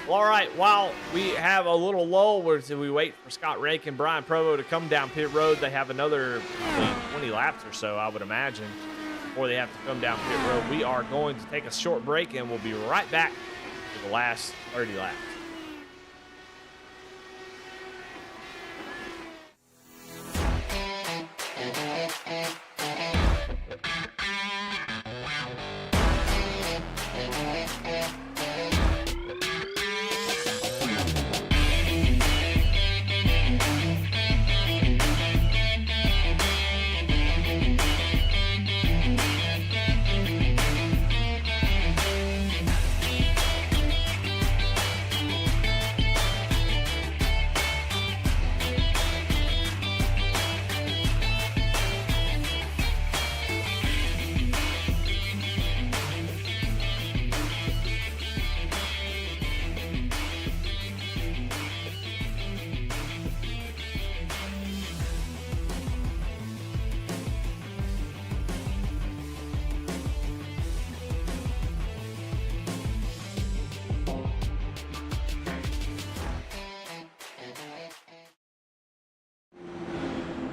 Well, all right, while we have a little lull where we wait for Scott Rankin, Brian Provo to come down pit road, they have another 20 laps or so, I would imagine, before they have to come down pit road. We are going to take a short break, and we'll be right back for the last 30 laps.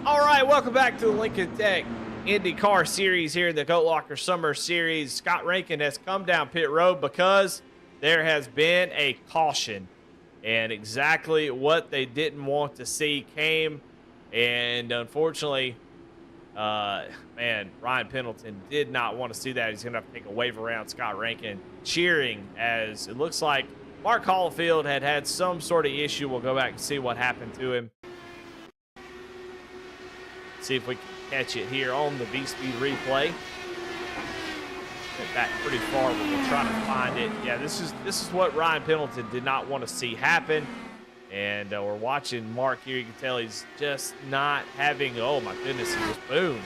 All right, welcome back to the Lincoln Tech IndyCar Series here in the Goat Locker Summer Series. Scott Rankin has come down pit road because there has been a caution, and exactly what they didn't want to see came. And unfortunately, Ryan Pendleton did not want to see that. He's going to have to take a wave around Scott Rankin, cheering as it looks like Mark Hollifield had some sort of issue. We'll go back and see what happened to him. See if we can catch it here on the V-Speed replay. Went back pretty far, but we'll try to find it. Yeah, this is what Ryan Pendleton did not want to see happen. And we're watching Mark here. You can tell he's just not having, oh my goodness, he just boom.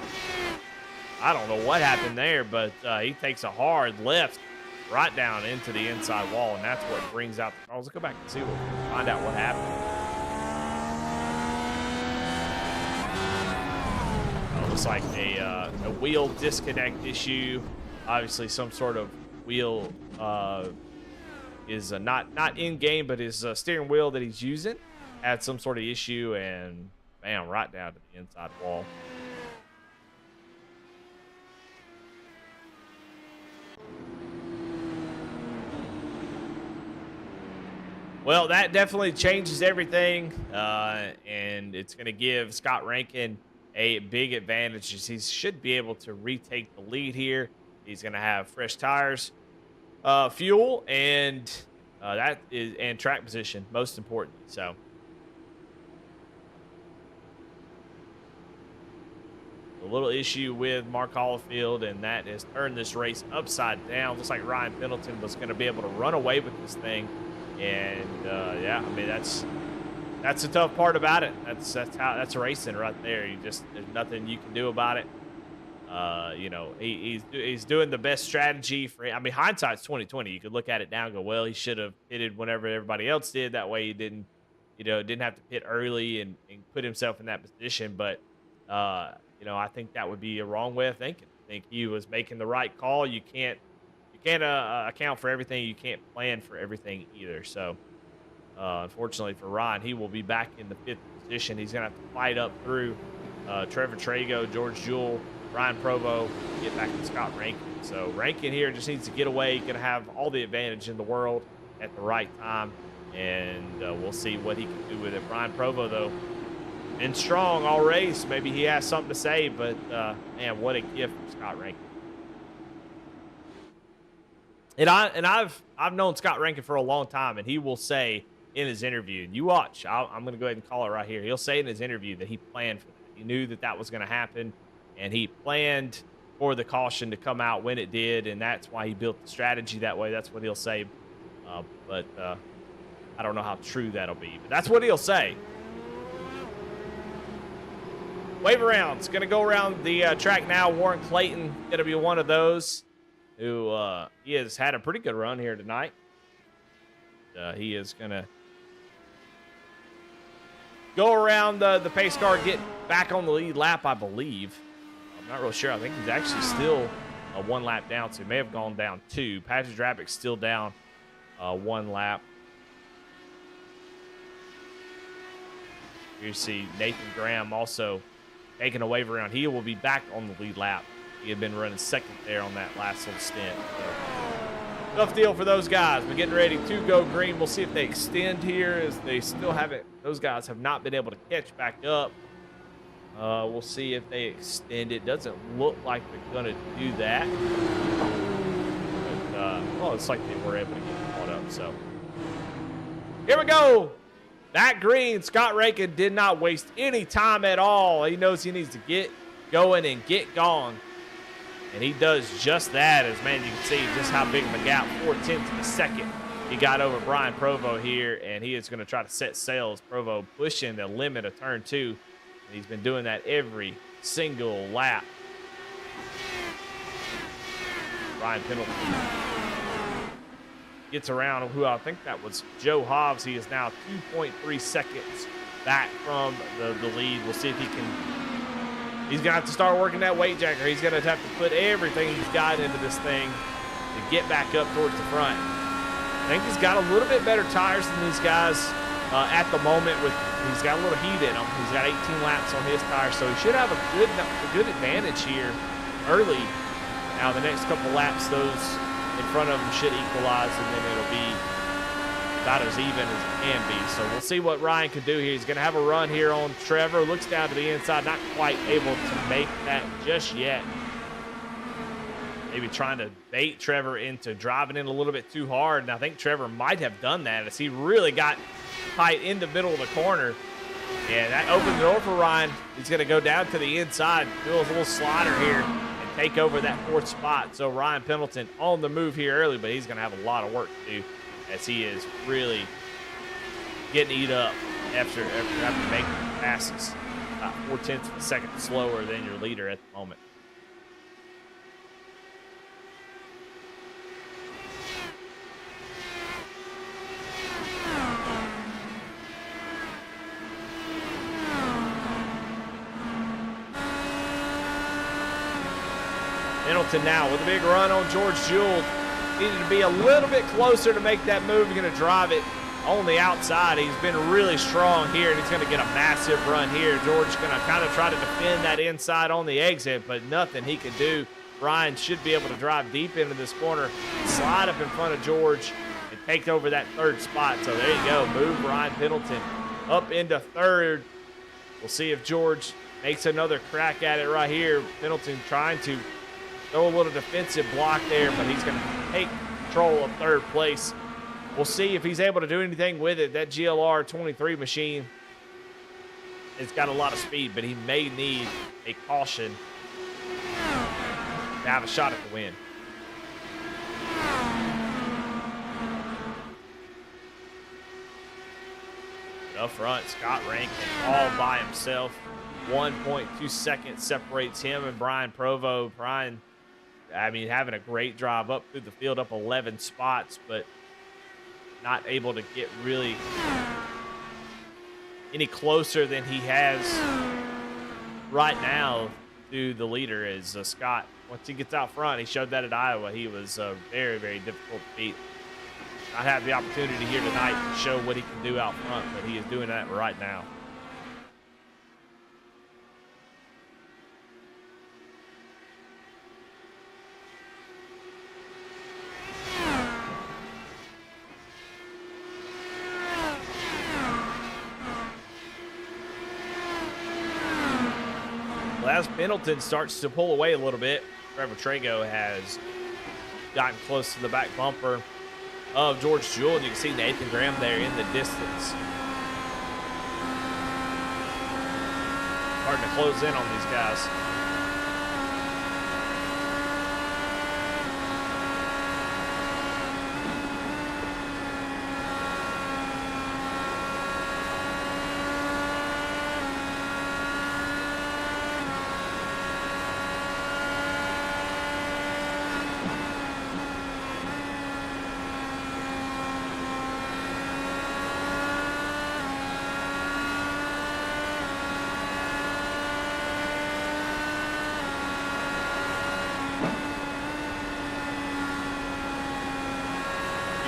I don't know what happened there, but he takes a hard left right down into the inside wall, and that's what brings out the calls. Let's go back and see find out what happened. Looks like a wheel disconnect issue. Obviously, some sort of wheel is not in game, but his steering wheel that he's using had some sort of issue, and bam, right down to the inside wall. Well, that definitely changes everything, and it's going to give Scott Rankin a big advantage. He should be able to retake the lead here. He's going to have fresh tires, fuel, and track position, most importantly. So a little issue with Mark Hollifield, and that has turned this race upside down. Looks like Ryan Pendleton was going to be able to run away with this thing, and yeah, I mean that's the tough part about it. That's racing right there. There's nothing you can do about it. You know, he's doing the best strategy for. I mean, hindsight's 2020. You could look at it now and go, well, he should have pitted whenever everybody else did. That way, he didn't have to pit early and put himself in that position. But you know, I think that would be a wrong way of thinking. I think he was making the right call. You can't account for everything. You can't plan for everything either. So. Unfortunately for Ryan, he will be back in the 5th position. He's going to have to fight up through Trevor Trago, George Jewell, Ryan Provo, get back to Scott Rankin. So Rankin here just needs to get away. He's going to have all the advantage in the world at the right time, and we'll see what he can do with it. Ryan Provo, though, been strong all race. Maybe he has something to say, but man, what a gift from Scott Rankin. And I've known Scott Rankin for a long time, and he will say in his interview, and you watch, I'm going to go ahead and call it right here. He'll say in his interview that he planned for that. He knew that was going to happen, and he planned for the caution to come out when it did, and that's why he built the strategy that way. That's what he'll say. But I don't know how true that'll be, but that's what he'll say. Wave around's going to go around the track now. Warren Clayton going to be one of those who he has had a pretty good run here tonight. He is going to go around the pace car, get back on the lead lap, I believe. I'm not real sure. I think he's actually still one lap down, so he may have gone down 2. Patrick Drabick's still down 1 lap. Here you see Nathan Graham also taking a wave around. He will be back on the lead lap. He had been running second there on that last little stint. So, tough deal for those guys. We're getting ready to go green. We'll see if they extend here, as they still haven't. Those guys have not been able to catch back up. We'll see if they extend. It doesn't look like they're going to do that. But, well, it's like they were able to get caught up. So, here we go. That green, Scott Rankin did not waste any time at all. He knows he needs to get going and get gone. And he does just that, as, man, you can see just how big of a gap, 0.4 of a second. He got over Brian Provo here, and he is going to try to set sails. Provo pushing the limit of turn 2. And he's been doing that every single lap. Ryan Pendleton gets around who I think that was Joe Hobbs. He is now 2.3 seconds back from the lead. We'll see if he can. He's going to have to start working that weight jacker. He's going to have to put everything he's got into this thing to get back up towards the front. I think he's got a little bit better tires than these guys at the moment. He's got a little heat in him. He's got 18 laps on his tires, so he should have a good advantage here early. Now, the next couple laps, those in front of him should equalize, and then it'll be about as even as it can be. So we'll see what Ryan can do here. He's going to have a run here on Trevor. Looks down to the inside, not quite able to make that just yet. Maybe trying to bait Trevor into driving in a little bit too hard, and I think Trevor might have done that as he really got tight in the middle of the corner. And that opened the door for Ryan. He's going to go down to the inside, do a little slider here, and take over that 4th spot. So Ryan Pendleton on the move here early, but he's going to have a lot of work to do, as he is really getting eat up after having to make passes about 0.4 of a second slower than your leader at the moment. Pendleton now with a big run on George Jewell. Needed to be a little bit closer to make that move. He's going to drive it on the outside. He's been really strong here, and he's going to get a massive run here. George is going to kind of try to defend that inside on the exit, but nothing he can do. Ryan should be able to drive deep into this corner, slide up in front of George, and take over that third spot. So there you go. Move Ryan Pendleton up into third. We'll see if George makes another crack at it right here. Pendleton trying to throw a little defensive block there, but he's going to take control of third place. We'll see if he's able to do anything with it. That GLR 23 machine, it's got a lot of speed, but he may need a caution to have a shot at the win. Up front, Scott Rankin all by himself. 1.2 seconds separates him and Brian Provo. Brian, I mean, having a great drive up through the field, up 11 spots, but not able to get really any closer than he has right now to the leader is Scott. Once he gets out front, he showed that at Iowa. He was very, very difficult to beat. I have the opportunity here tonight to show what he can do out front, but he is doing that right now. As Pendleton starts to pull away a little bit, Trevor Trago has gotten close to the back bumper of George Jewell, and you can see Nathan Graham there in the distance. Hard to close in on these guys.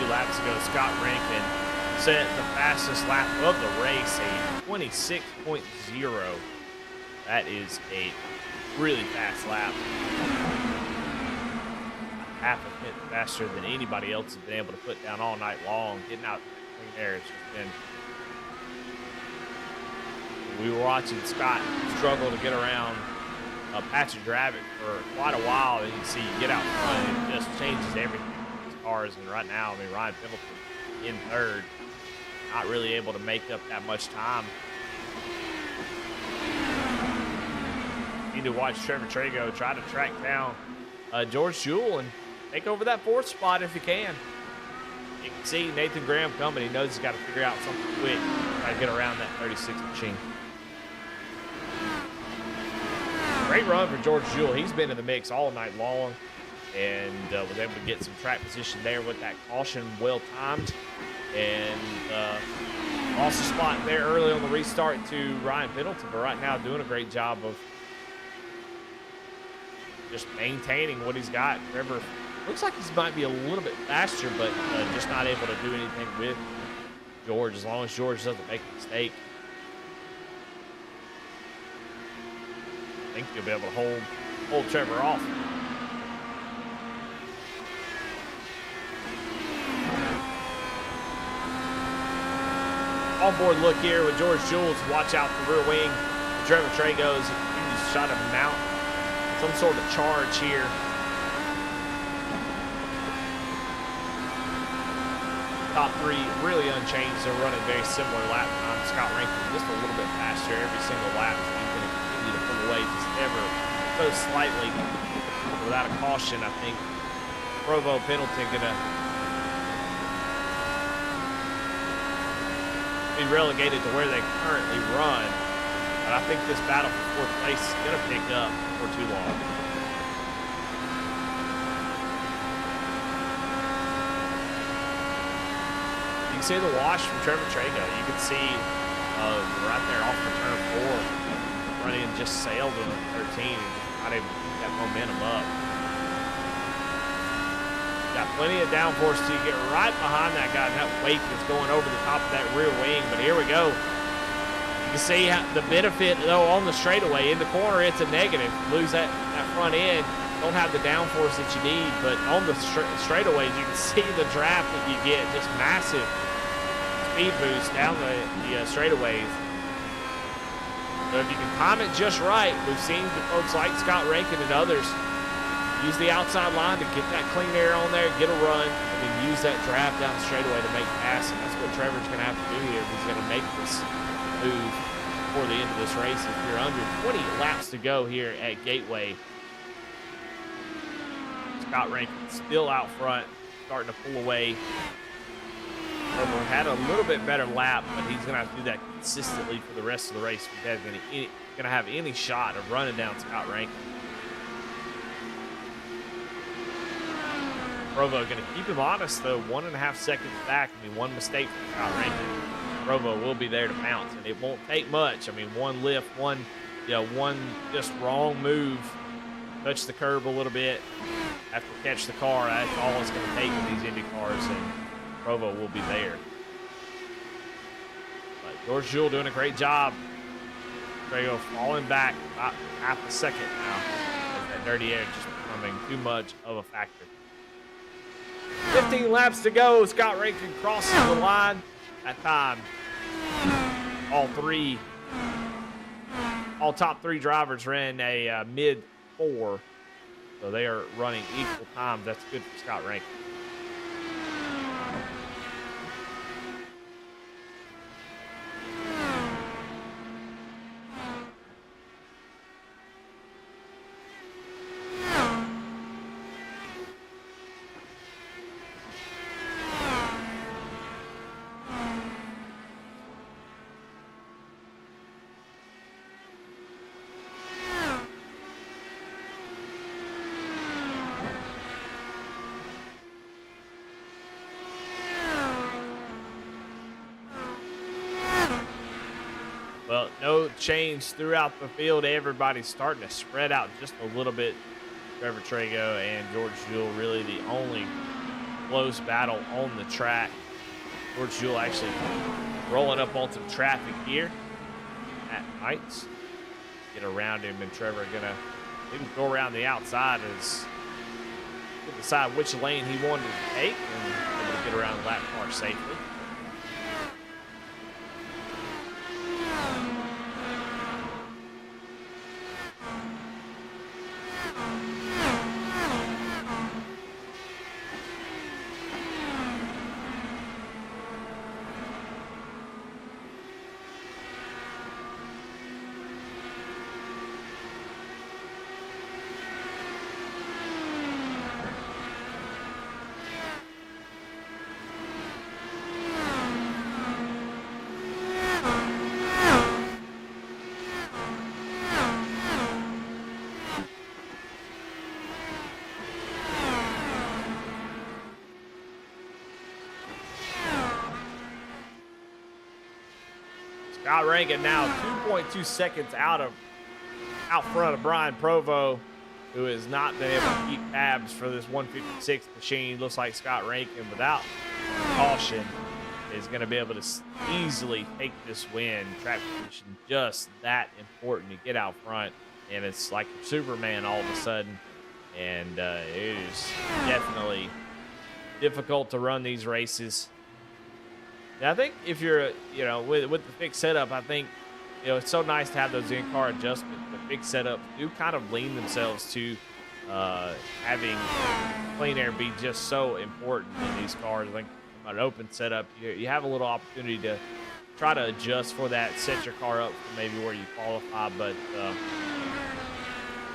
Laps ago, Scott Rankin set the fastest lap of the race, a 26.0. That is a really fast lap. Half a minute faster than anybody else has been able to put down all night long. Getting out clean air, it's just been. We were watching Scott struggle to get around Patrick Dravick for quite a while, and you see you get out front, and it just changes everything. Cars, and right now, I mean, Ryan Pendleton in third, not really able to make up that much time. Need to watch Trevor Trago try to track down George Jewell and take over that fourth spot if he can. You can see Nathan Graham coming. He knows he's got to figure out something quick, try to get around that 36 machine. Great run for George Jewell. He's been in the mix all night long, and was able to get some track position there with that caution well timed, and lost a spot there early on the restart to Ryan Pendleton, but right now doing a great job of just maintaining what he's got. Trevor looks like he might be a little bit faster, but just not able to do anything with George, as long as George doesn't make a mistake. I think you'll be able to hold Trevor off. Onboard look here with George Jewell. Watch out the rear wing. Trevor Trago's he's trying to mount some sort of charge here. Top three really unchanged. They're running very similar lap time. Scott Rankin just a little bit faster every single lap. So he's going to continue to pull away just ever so slightly without a caution. I think Provo Pendleton going to be relegated to where they currently run, but I think this battle for fourth place is going to pick up for too long. You can see the wash from Trevor Trago. You can see right there off the turn 4, running just sailed on 13 and just not able to keep that momentum up. Got plenty of downforce to get right behind that guy. And that weight is going over the top of that rear wing. But here we go. You can see how the benefit, though, on the straightaway. In the corner, it's a negative. Lose that front end. Don't have the downforce that you need. But on the straightaways, you can see the draft that you get. Just massive speed boost down the straightaways. So if you can time it just right, we've seen the folks like Scott Rankin and others use the outside line to get that clean air on there, get a run, and then use that draft down the straightaway to make passing. That's what Trevor's going to have to do here if he's going to make this move before the end of this race. If you're under 20 laps to go here at Gateway, Scott Rankin still out front, starting to pull away. Robo had a little bit better lap, but he's going to have to do that consistently for the rest of the race if he's going to have any shot of running down Scott Rankin. Provo going to keep him honest, though. 1.5 seconds back. I mean, one mistake from Scott Rankin. Provo will be there to bounce, and it won't take much. I mean, one lift, one just wrong move, touch the curb a little bit, have to catch the car. That's all it's going to take with these Indy cars, and Provo will be there. But George Jewell doing a great job. Trego falling back about half a second now. That dirty air just becoming too much of a factor. 15 laps to go. Scott Rankin crosses the line. That time, all top three drivers ran a mid-4. So they are running equal times. That's good for Scott Rankin. Well, no change throughout the field. Everybody's starting to spread out just a little bit. Trevor Trego and George Jewell really the only close battle on the track. George Jewell actually rolling up on some traffic here at Heights. Get around him, and Trevor gonna maybe go around the outside as he decide which lane he wanted to take and able to get around the lap car safely. Scott Rankin now 2.2 seconds out front of Brian Provo, who has not been able to keep tabs for this 156 machine. Looks like Scott Rankin, without caution, is going to be able to easily take this win. Track position just that important to get out front, and it's like Superman all of a sudden. And it is definitely difficult to run these races. Now, I think if you're, with the fixed setup, I think, it's so nice to have those in-car adjustments. The fixed setups do kind of lean themselves to having clean air be just so important in these cars. Like an open setup, you have a little opportunity to try to adjust for that, set your car up for maybe where you qualify. But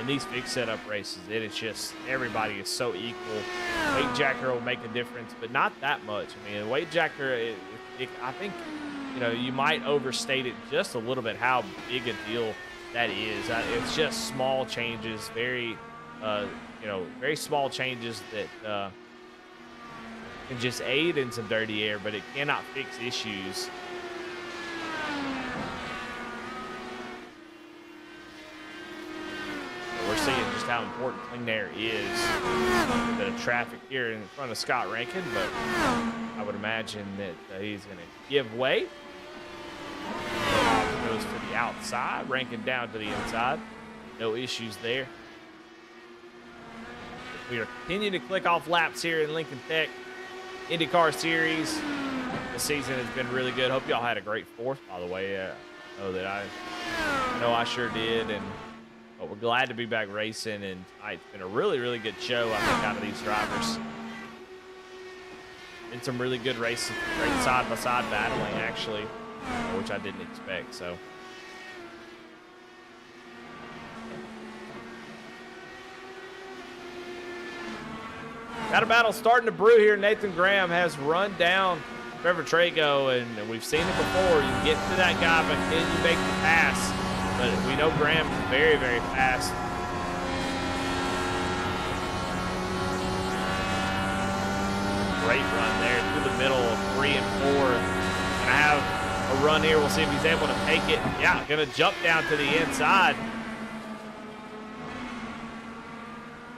in these fixed setup races, it is just everybody is so equal. Weight jacker will make a difference, but not that much. I mean, weight jacker, I think, you might overstate it just a little bit how big a deal that is. It's just small changes, very small changes that can just aid in some dirty air, but it cannot fix issues. We're seeing just how important clean air is. A bit of traffic here in front of Scott Rankin, but I would imagine that he's going to give way. Goes to the outside, Rankin down to the inside. No issues there. We are continuing to click off laps here in Lincoln Tech IndyCar Series. This season has been really good. Hope y'all had a great fourth, by the way. I know I sure did, but we're glad to be back racing. And it's been a really, really good show, I think, out of these drivers. Been some really good races, great side-by-side battling, actually, which I didn't expect. So. Got a battle starting to brew here. Nathan Graham has run down Trevor Trago, and we've seen it before. You get to that guy, but then you make the pass. But we know Graham is very, very fast. Great run there through the middle of 3 and 4. Gonna have a run here. We'll see if he's able to take it. Yeah, gonna jump down to the inside.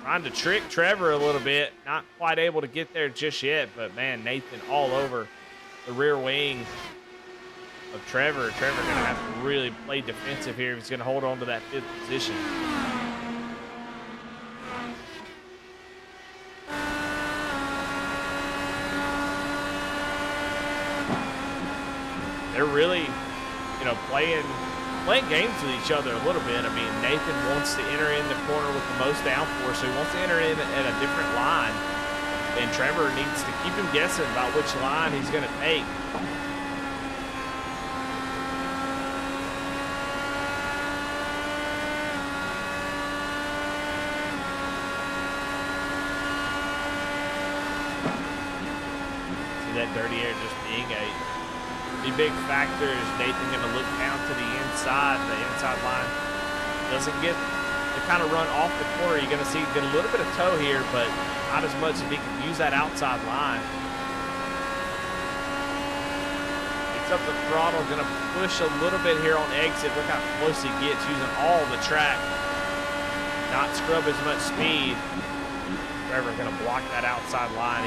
Trying to trick Trevor a little bit. Not quite able to get there just yet, but man, Nathan all over the rear wing of Trevor. Trevor going to have to really play defensive here if he's going to hold on to that 5th position. They're really, playing games with each other a little bit. I mean, Nathan wants to enter in the corner with the most downforce, so he wants to enter in at a different line. And Trevor needs to keep him guessing about which line he's going to take. See that dirty air just being a big factor. Is Nathan going to look down to the inside line? Doesn't get the kind of run off the corner. You're going to see get a little bit of toe here, but not as much if he can use that outside line. Picks up the throttle, going to push a little bit here on exit. Look how close he gets using all the track. Not scrub as much speed. Trevor going to block that outside line.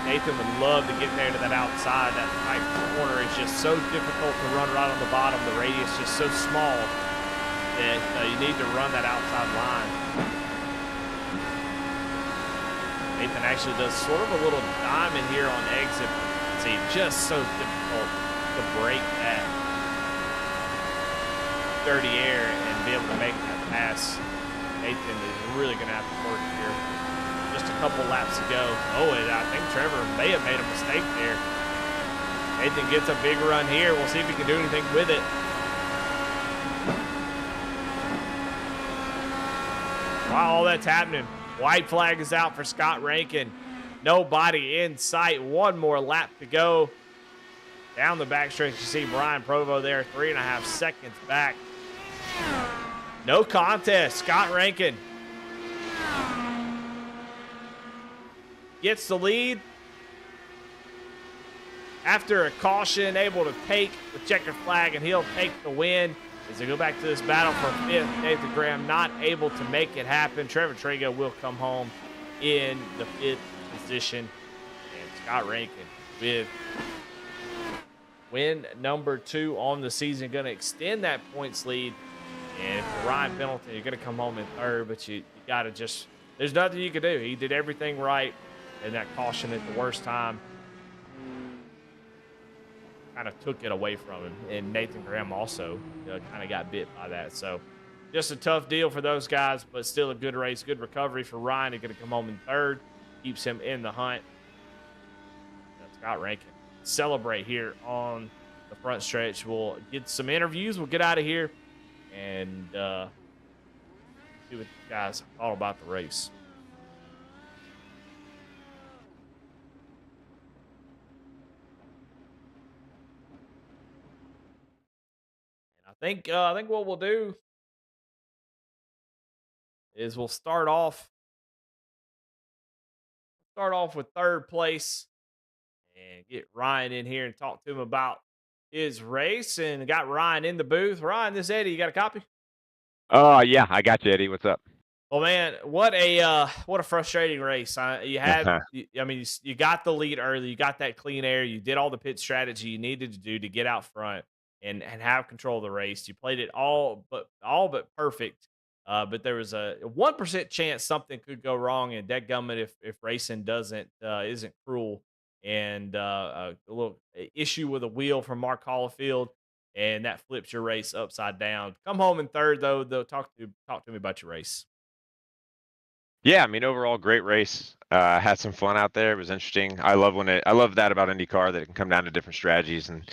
Nathan would love to get there to that outside. That tight corner is just so difficult to run right on the bottom. The radius is just so small that you need to run that outside line. Nathan actually does sort of a little diamond here on exit. See, just so difficult to break that dirty air and be able to make that pass. Nathan is really going to have to work here. Just a couple laps to go. Oh, and I think Trevor may have made a mistake there. Nathan gets a big run here. We'll see if he can do anything with it. While all that's happening, white flag is out for Scott Rankin. Nobody in sight. One more lap to go. Down the backstretch, you see Brian Provo there, 3.5 seconds back. No contest. Scott Rankin gets the lead after a caution, able to take the checkered flag, and he'll take the win. As they go back to this battle for 5th, Nathan Graham not able to make it happen. Trevor Trago will come home in the 5th position. And Scott Rankin with win number 2 on the season, going to extend that points lead. And for Ryan Pendleton, you're going to come home in 3rd, but you got to just, there's nothing you can do. He did everything right. And that caution at the worst time kind of took it away from him. And Nathan Graham also kind of got bit by that. So just a tough deal for those guys, but still a good race, good recovery for Ryan. He's going to come home in 3rd, keeps him in the hunt. Scott Rankin celebrate here on the front stretch. We'll get some interviews. We'll get out of here and see what you guys thought about the race. I think what we'll do is we'll start off with 3rd place and get Ryan in here and talk to him about his race. And got Ryan in the booth. Ryan, this is Eddie. You got a copy? Oh, yeah, I got you, Eddie. What's up? Well, man, what a frustrating race. I mean, you got the lead early, you got that clean air, you did all the pit strategy you needed to do to get out front and have control of the race. You played it all but perfect. But there was a 1% chance something could go wrong, and dadgummit if racing doesn't isn't cruel and a little issue with a wheel from Mark Hollifield, and that flips your race upside down. Come home in third though. Though talk to me about your race. Yeah, I mean, overall, great race. Had some fun out there. It was interesting. I love that about IndyCar that it can come down to different strategies, and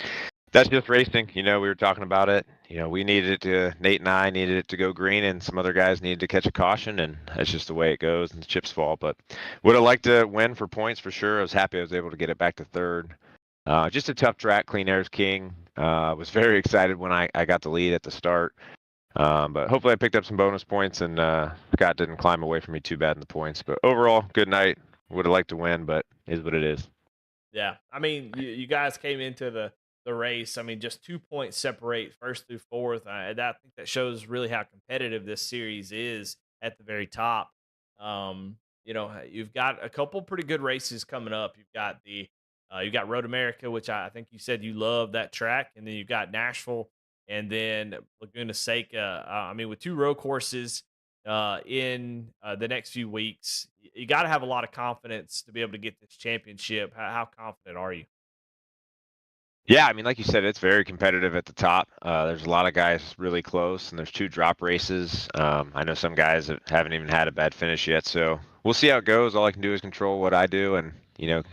that's just racing. We were talking about it. We needed it to. Nate and I needed it to go green, and some other guys needed to catch a caution, and that's just the way it goes, and the chips fall. But would have liked to win for points for sure. I was happy I was able to get it back to third. Just a tough track. Clean air's king. Was very excited when I got the lead at the start. But hopefully I picked up some bonus points and Scott didn't climb away from me too bad in the points. But overall, good night. Would have liked to win, but is what it is. Yeah, I mean, you guys came into the race. I mean, just 2 points separate first through fourth. I think that shows really how competitive this series is at the very top. You've got a couple pretty good races coming up. You got Road America, which I think you said you love that track, and then you've got Nashville, and then Laguna Seca. I mean, with two road courses in the next few weeks. You got to have a lot of confidence to be able to get this championship. How confident are you? Yeah, I mean, like you said, it's very competitive at the top. There's a lot of guys really close, and there's two drop races. I know some guys that haven't even had a bad finish yet, so we'll see how it goes. All I can do is control what I do, and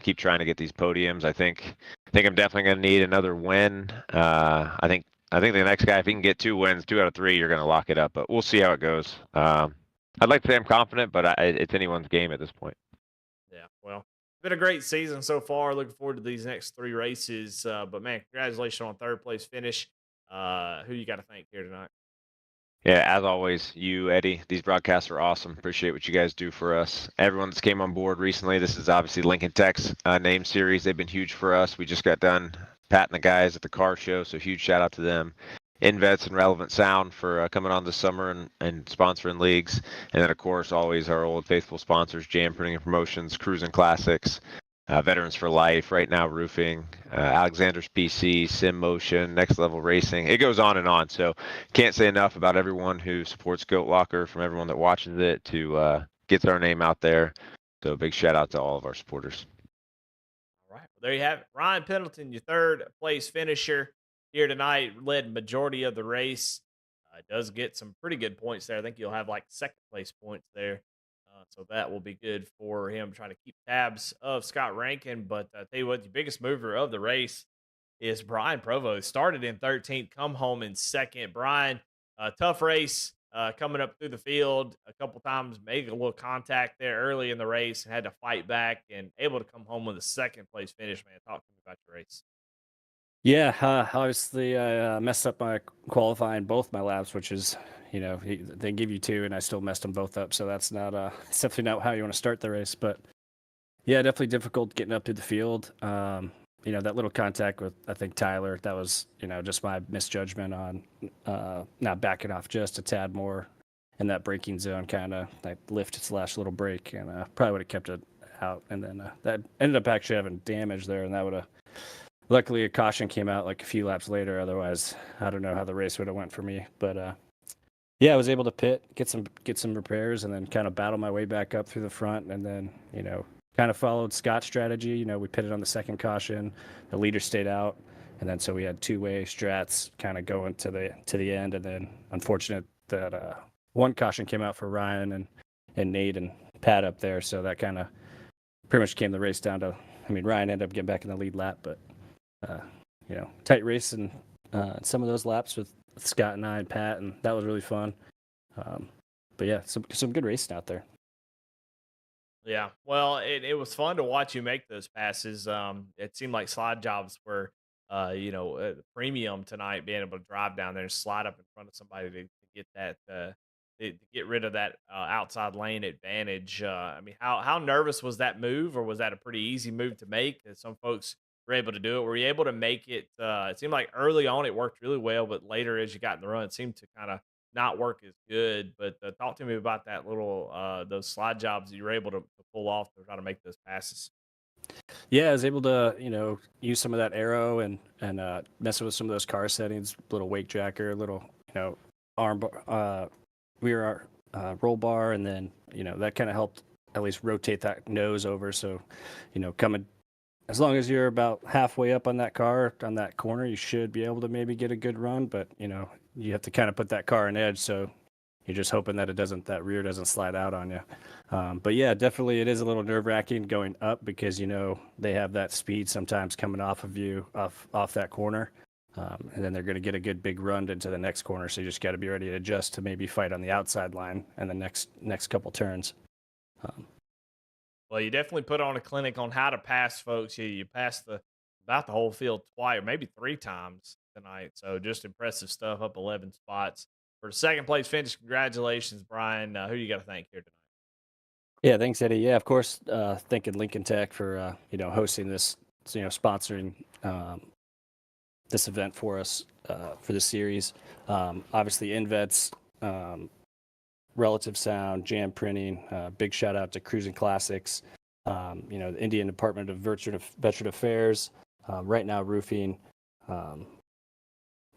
keep trying to get these podiums. I think I'm definitely going to need another win. I think the next guy, if he can get two wins, 2 out of 3, you're going to lock it up. But we'll see how it goes. I'd like to say I'm confident, but it's anyone's game at this point. Yeah, well, it's been a great season so far. Looking forward to these next three races. But man, congratulations on third place finish. Who you got to thank here tonight? Yeah, as always, you, Eddie, these broadcasts are awesome. Appreciate what you guys do for us. Everyone that's came on board recently, this is obviously Lincoln Tech's name series. They've been huge for us. We just got done patting the guys at the car show, so huge shout out to them. Invets and Relevant Sound for coming on this summer and sponsoring leagues. And then, of course, always our old faithful sponsors, Jam Printing and Promotions, Cruising Classics, Veterans for Life, Right Now Roofing, Alexander's PC, Sim Motion, Next Level Racing. It goes on and on. So can't say enough about everyone who supports Goat Locker, from everyone that watches it to gets our name out there. So big shout out to all of our supporters. All right. Well, there you have it. Ryan Pendleton, your third place finisher here tonight, led majority of the race. Does get some pretty good points there. I think you'll have like second place points there. So that will be good for him trying to keep tabs of Scott Rankin. But I tell you what, the biggest mover of the race is Brian Provo. Started in 13th, come home in second. Brian, tough race coming up through the field a couple times, made a little contact there early in the race and had to fight back and able to come home with a second place finish. Man, talk to me about your race. Yeah, obviously I messed up my qualifying both my laps, which is, they give you two, and I still messed them both up. So that's not, it's definitely not how you want to start the race. But yeah, definitely difficult getting up to the field. That little contact with, I think, Tyler, that was, just my misjudgment on not backing off just a tad more in that braking zone, kind of like lift slash little brake, and probably would have kept it out. And then that ended up actually having damage there, and that would have. Luckily, a caution came out like a few laps later. Otherwise, I don't know how the race would have went for me. But yeah, I was able to pit, get some repairs, and then kind of battle my way back up through the front. And then kind of followed Scott's strategy. We pitted on the second caution. The leader stayed out, and then so we had two-way strats kind of going to the end. And then unfortunate that one caution came out for Ryan and Nate and Pat up there. So that kind of pretty much came the race down to. I mean, Ryan ended up getting back in the lead lap, but. Tight race and some of those laps with Scott and I and Pat, and that was really fun. But yeah, some good racing out there. Yeah, well, it was fun to watch you make those passes. It seemed like slide jobs were, premium tonight, being able to drive down there and slide up in front of somebody to get that, to get rid of that outside lane advantage. I mean, how nervous was that move, or was that a pretty easy move to make? Some folks were able to do it. Were you able to make it? It seemed like early on it worked really well, but later as you got in the run, it seemed to kind of not work as good. But talk to me about that little those slide jobs that you were able to pull off to try to make those passes. Yeah, I was able to, use some of that arrow and messing with some of those car settings, little wake jacker, little, arm bar, rear roll bar, and then that kind of helped at least rotate that nose over. So, coming as long as you're about halfway up on that car on that corner, you should be able to maybe get a good run. But you have to kind of put that car on edge, so you're just hoping that that rear doesn't slide out on you. But yeah, definitely it is a little nerve wracking going up because they have that speed sometimes coming off of you off that corner. And then they're going to get a good big run into the next corner. So you just got to be ready to adjust to maybe fight on the outside line and the next couple turns. Well, you definitely put on a clinic on how to pass, folks. You passed about the whole field twice or maybe three times tonight. So just impressive stuff. Up 11 spots for the second place finish. Congratulations, Brian. Who you got to thank here tonight? Yeah, thanks, Eddie. Yeah, of course. Thanking Lincoln Tech for hosting this, sponsoring this event for us for the series. Obviously, InVets, Relative Sound, Jam Printing. Big shout out to Cruising Classics. The Indian Department of Veteran Affairs. Right Now Roofing.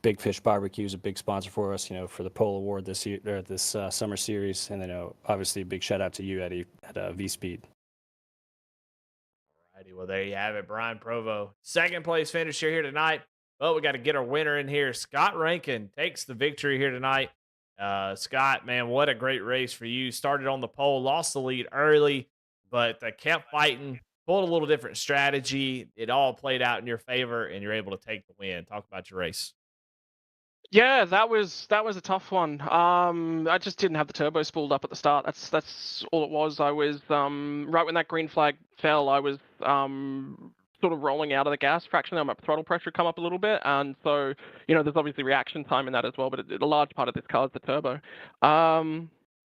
Big Fish Barbecue is a big sponsor for us, for the Pole Award this year, or this summer series, and then obviously a big shout out to you, Eddie, at V Speed. Alrighty, well there you have it, Brian Provo, second place finisher here tonight. Well, we got to get our winner in here. Scott Rankin takes the victory here tonight. Scott, man, what a great race for you. Started on the pole, lost the lead early, but kept fighting. Pulled a little different strategy. It all played out in your favor, and you're able to take the win. Talk about your race. Yeah, that was a tough one. I just didn't have the turbo spooled up at the start. That's all it was. I was right when that green flag fell, I was sort of rolling out of the gas fraction. My throttle pressure come up a little bit, and so there's obviously reaction time in that as well. But a large part of this car is the turbo.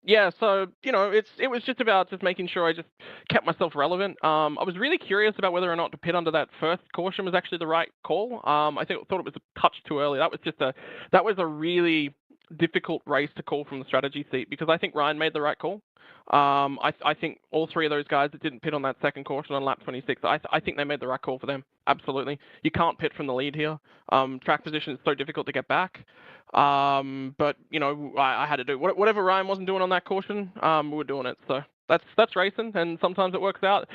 Yeah, so it was just about just making sure I just kept myself relevant. I was really curious about whether or not to pit under that first caution was actually the right call. I thought it was a touch too early. That was a really difficult race to call from the strategy seat because I think Ryan made the right call. I think all three of those guys that didn't pit on that second caution on lap 26, I think they made the right call for them. Absolutely. You can't pit from the lead here. Track position is so difficult to get back. But I had to do whatever Ryan wasn't doing on that caution. We were doing it. So that's racing, and sometimes it works out.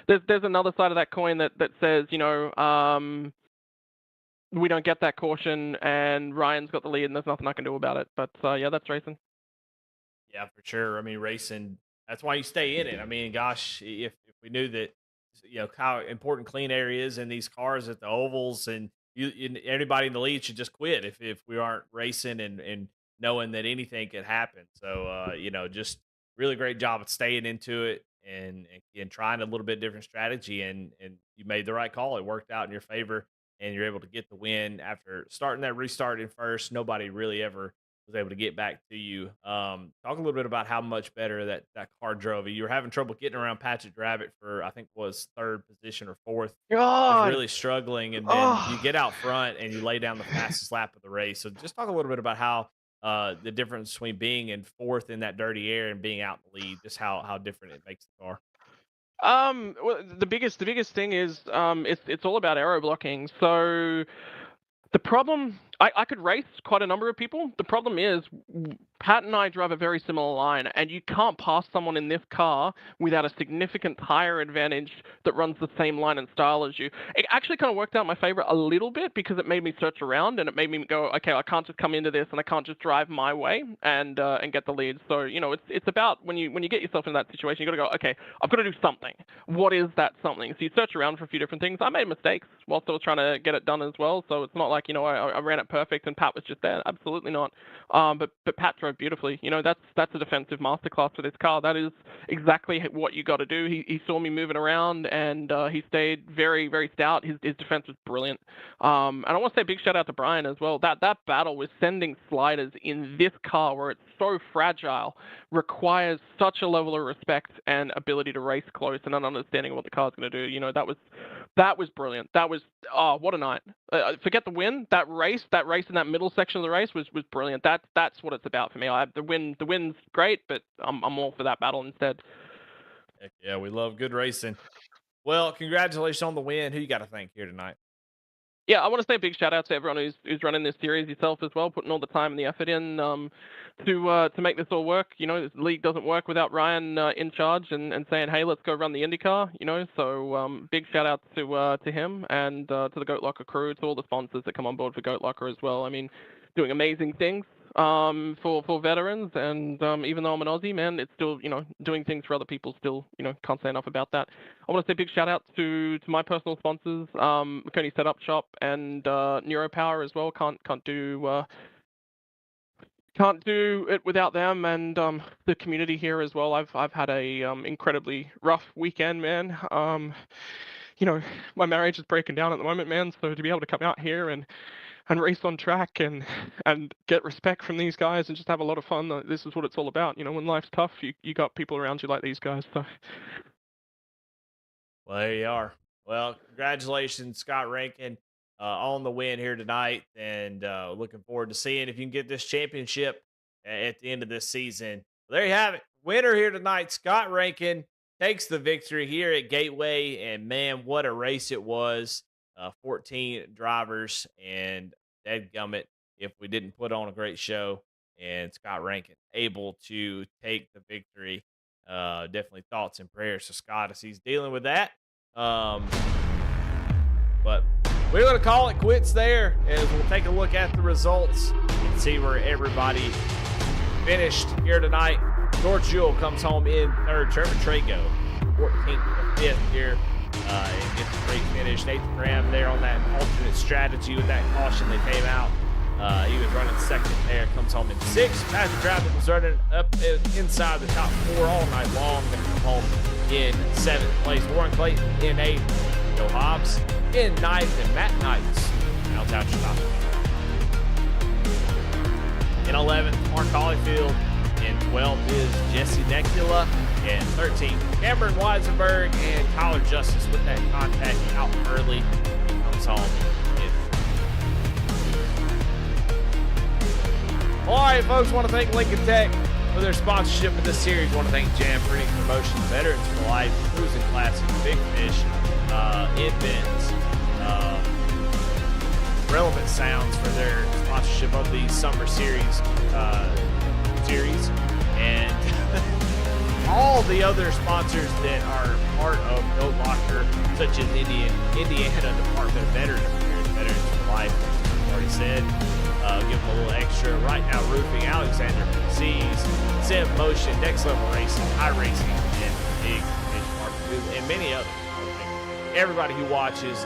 There's another side of that coin that says we don't get that caution, and Ryan's got the lead, and there's nothing I can do about it. But yeah, that's racing. Yeah, for sure. I mean, racing, that's why you stay in it. I mean, gosh, if we knew that, how important clean air is in these cars at the ovals, and everybody in the lead should just quit if we aren't racing and knowing that anything could happen. So, just really great job of staying into it and trying a little bit different strategy. And you made the right call. It worked out in your favor, and you're able to get the win after starting that restart in first. Nobody really ever was able to get back to you. Talk a little bit about how much better that car drove. You were having trouble getting around Patrick Dravitt for, I think, was third position or fourth. Was God. really struggling, and then you get out front and you lay down the fastest lap of the race. So just talk a little bit about how the difference between being in fourth in that dirty air and being out in the lead, just how different it makes the car. Well, the biggest thing is it's all about aero blocking. So the problem, I could race quite a number of people. The problem is Pat and I drive a very similar line, and you can't pass someone in this car without a significant tire advantage that runs the same line and style as you. It actually kind of worked out in my favor a little bit because it made me search around, and it made me go, okay, I can't just come into this and I can't just drive my way and get the lead. So it's about when you get yourself in that situation, you got to go, okay, I've got to do something. What is that something? So you search around for a few different things. I made mistakes whilst I was trying to get it done as well. So it's not like I ran it perfect and Pat was just there. Absolutely not. But Pat drove beautifully. That's a defensive masterclass for this car. That is exactly what you got to do. He saw me moving around, and he stayed very, very stout. His defense was brilliant. And I want to say a big shout out to Brian as well. That battle with sending sliders in this car where it's so fragile requires such a level of respect and ability to race close and an understanding of what the car's going to do. That was brilliant. That was what a night. Forget the win. That race, that race in that middle section of the race was brilliant. That's what it's about for me. The win's great, but I'm all for that battle instead. Heck yeah, we love good racing. Well, congratulations on the win. Who you got to thank here tonight? Yeah, I want to say a big shout out to everyone who's running this series, yourself as well, putting all the time and the effort in to make this all work. You know, this league doesn't work without Ryan in charge and saying, hey, let's go run the IndyCar. You know, so big shout out to him and to the Goat Locker crew, to all the sponsors that come on board for Goat Locker as well. I mean, doing amazing things for veterans, and even though I'm an Aussie, man, it's still, you know, doing things for other people. Still, you know, can't say enough about that. I want to say a big shout out to my personal sponsors, McConey Setup Shop and Neuropower as well. Can't do it without them, and the community here as well. I've had a incredibly rough weekend, man. You know, my marriage is breaking down at the moment, man. So to be able to come out here and race on track and get respect from these guys and just have a lot of fun, this is what it's all about. You know, when life's tough, you got people around you like these guys. So. Well, there you are. Well, congratulations, Scott Rankin, on the win here tonight, and looking forward to seeing if you can get this championship at the end of this season. There you have it. Winner here tonight, Scott Rankin takes the victory here at Gateway, and man, what a race it was. 14 drivers, and dadgummit if we didn't put on a great show, and Scott Rankin able to take the victory. Definitely thoughts and prayers to Scott as he's dealing with that. But we're going to call it quits there, as we'll take a look at the results and see where everybody finished here tonight. George Jewell comes home in third. Trevor Trago, 14th to 5th here. And gets a great finish. Nathan Graham there on that alternate strategy with that caution that came out. He was running second there, comes home in 6th. Patrick Travis was running up inside the top 4 all night long. Going to come home in 7th place. Warren Clayton in 8th. Joe Hobbs in 9th. And Matt Knights rounds out your top. In 11th, Mark Hollyfield. In 12th is Jesse Necula. And 13th, Cameron Weisenberg, and Tyler Justice with that contact out early. Comes home. All right, folks, want to thank Lincoln Tech for their sponsorship of this series. Want to thank Jam Printing Promotions, Veterans for Life, Cruising Classic, Big Fish, Invents, Relevant Sounds for their sponsorship of the Summer Series, and all the other sponsors that are part of Goat Locker, such as Indiana Department of Veterans Affairs, Veterans for Life, as I've already said. Give them a little extra. Right Now Roofing, Alexander Seas, Sim Motion, Next Level Racing, iRacing, and Big Fish Barbecue, and many others. Everybody who watches,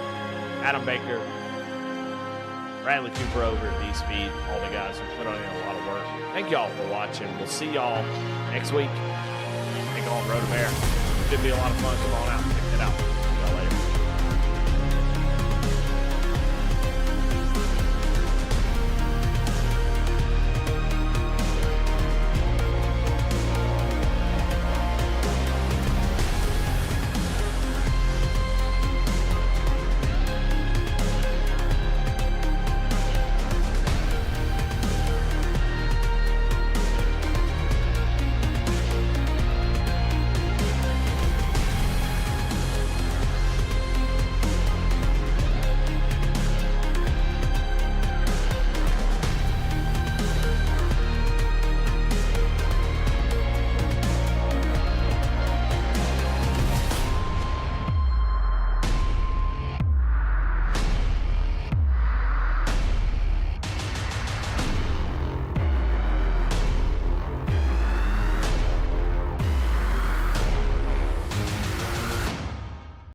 Adam Baker, Bradley Cooper over at B-Speed, all the guys who put on a lot of work. Thank y'all for watching. We'll see y'all next week. On Road to Bear. Should be a lot of fun. Come on out and check that out.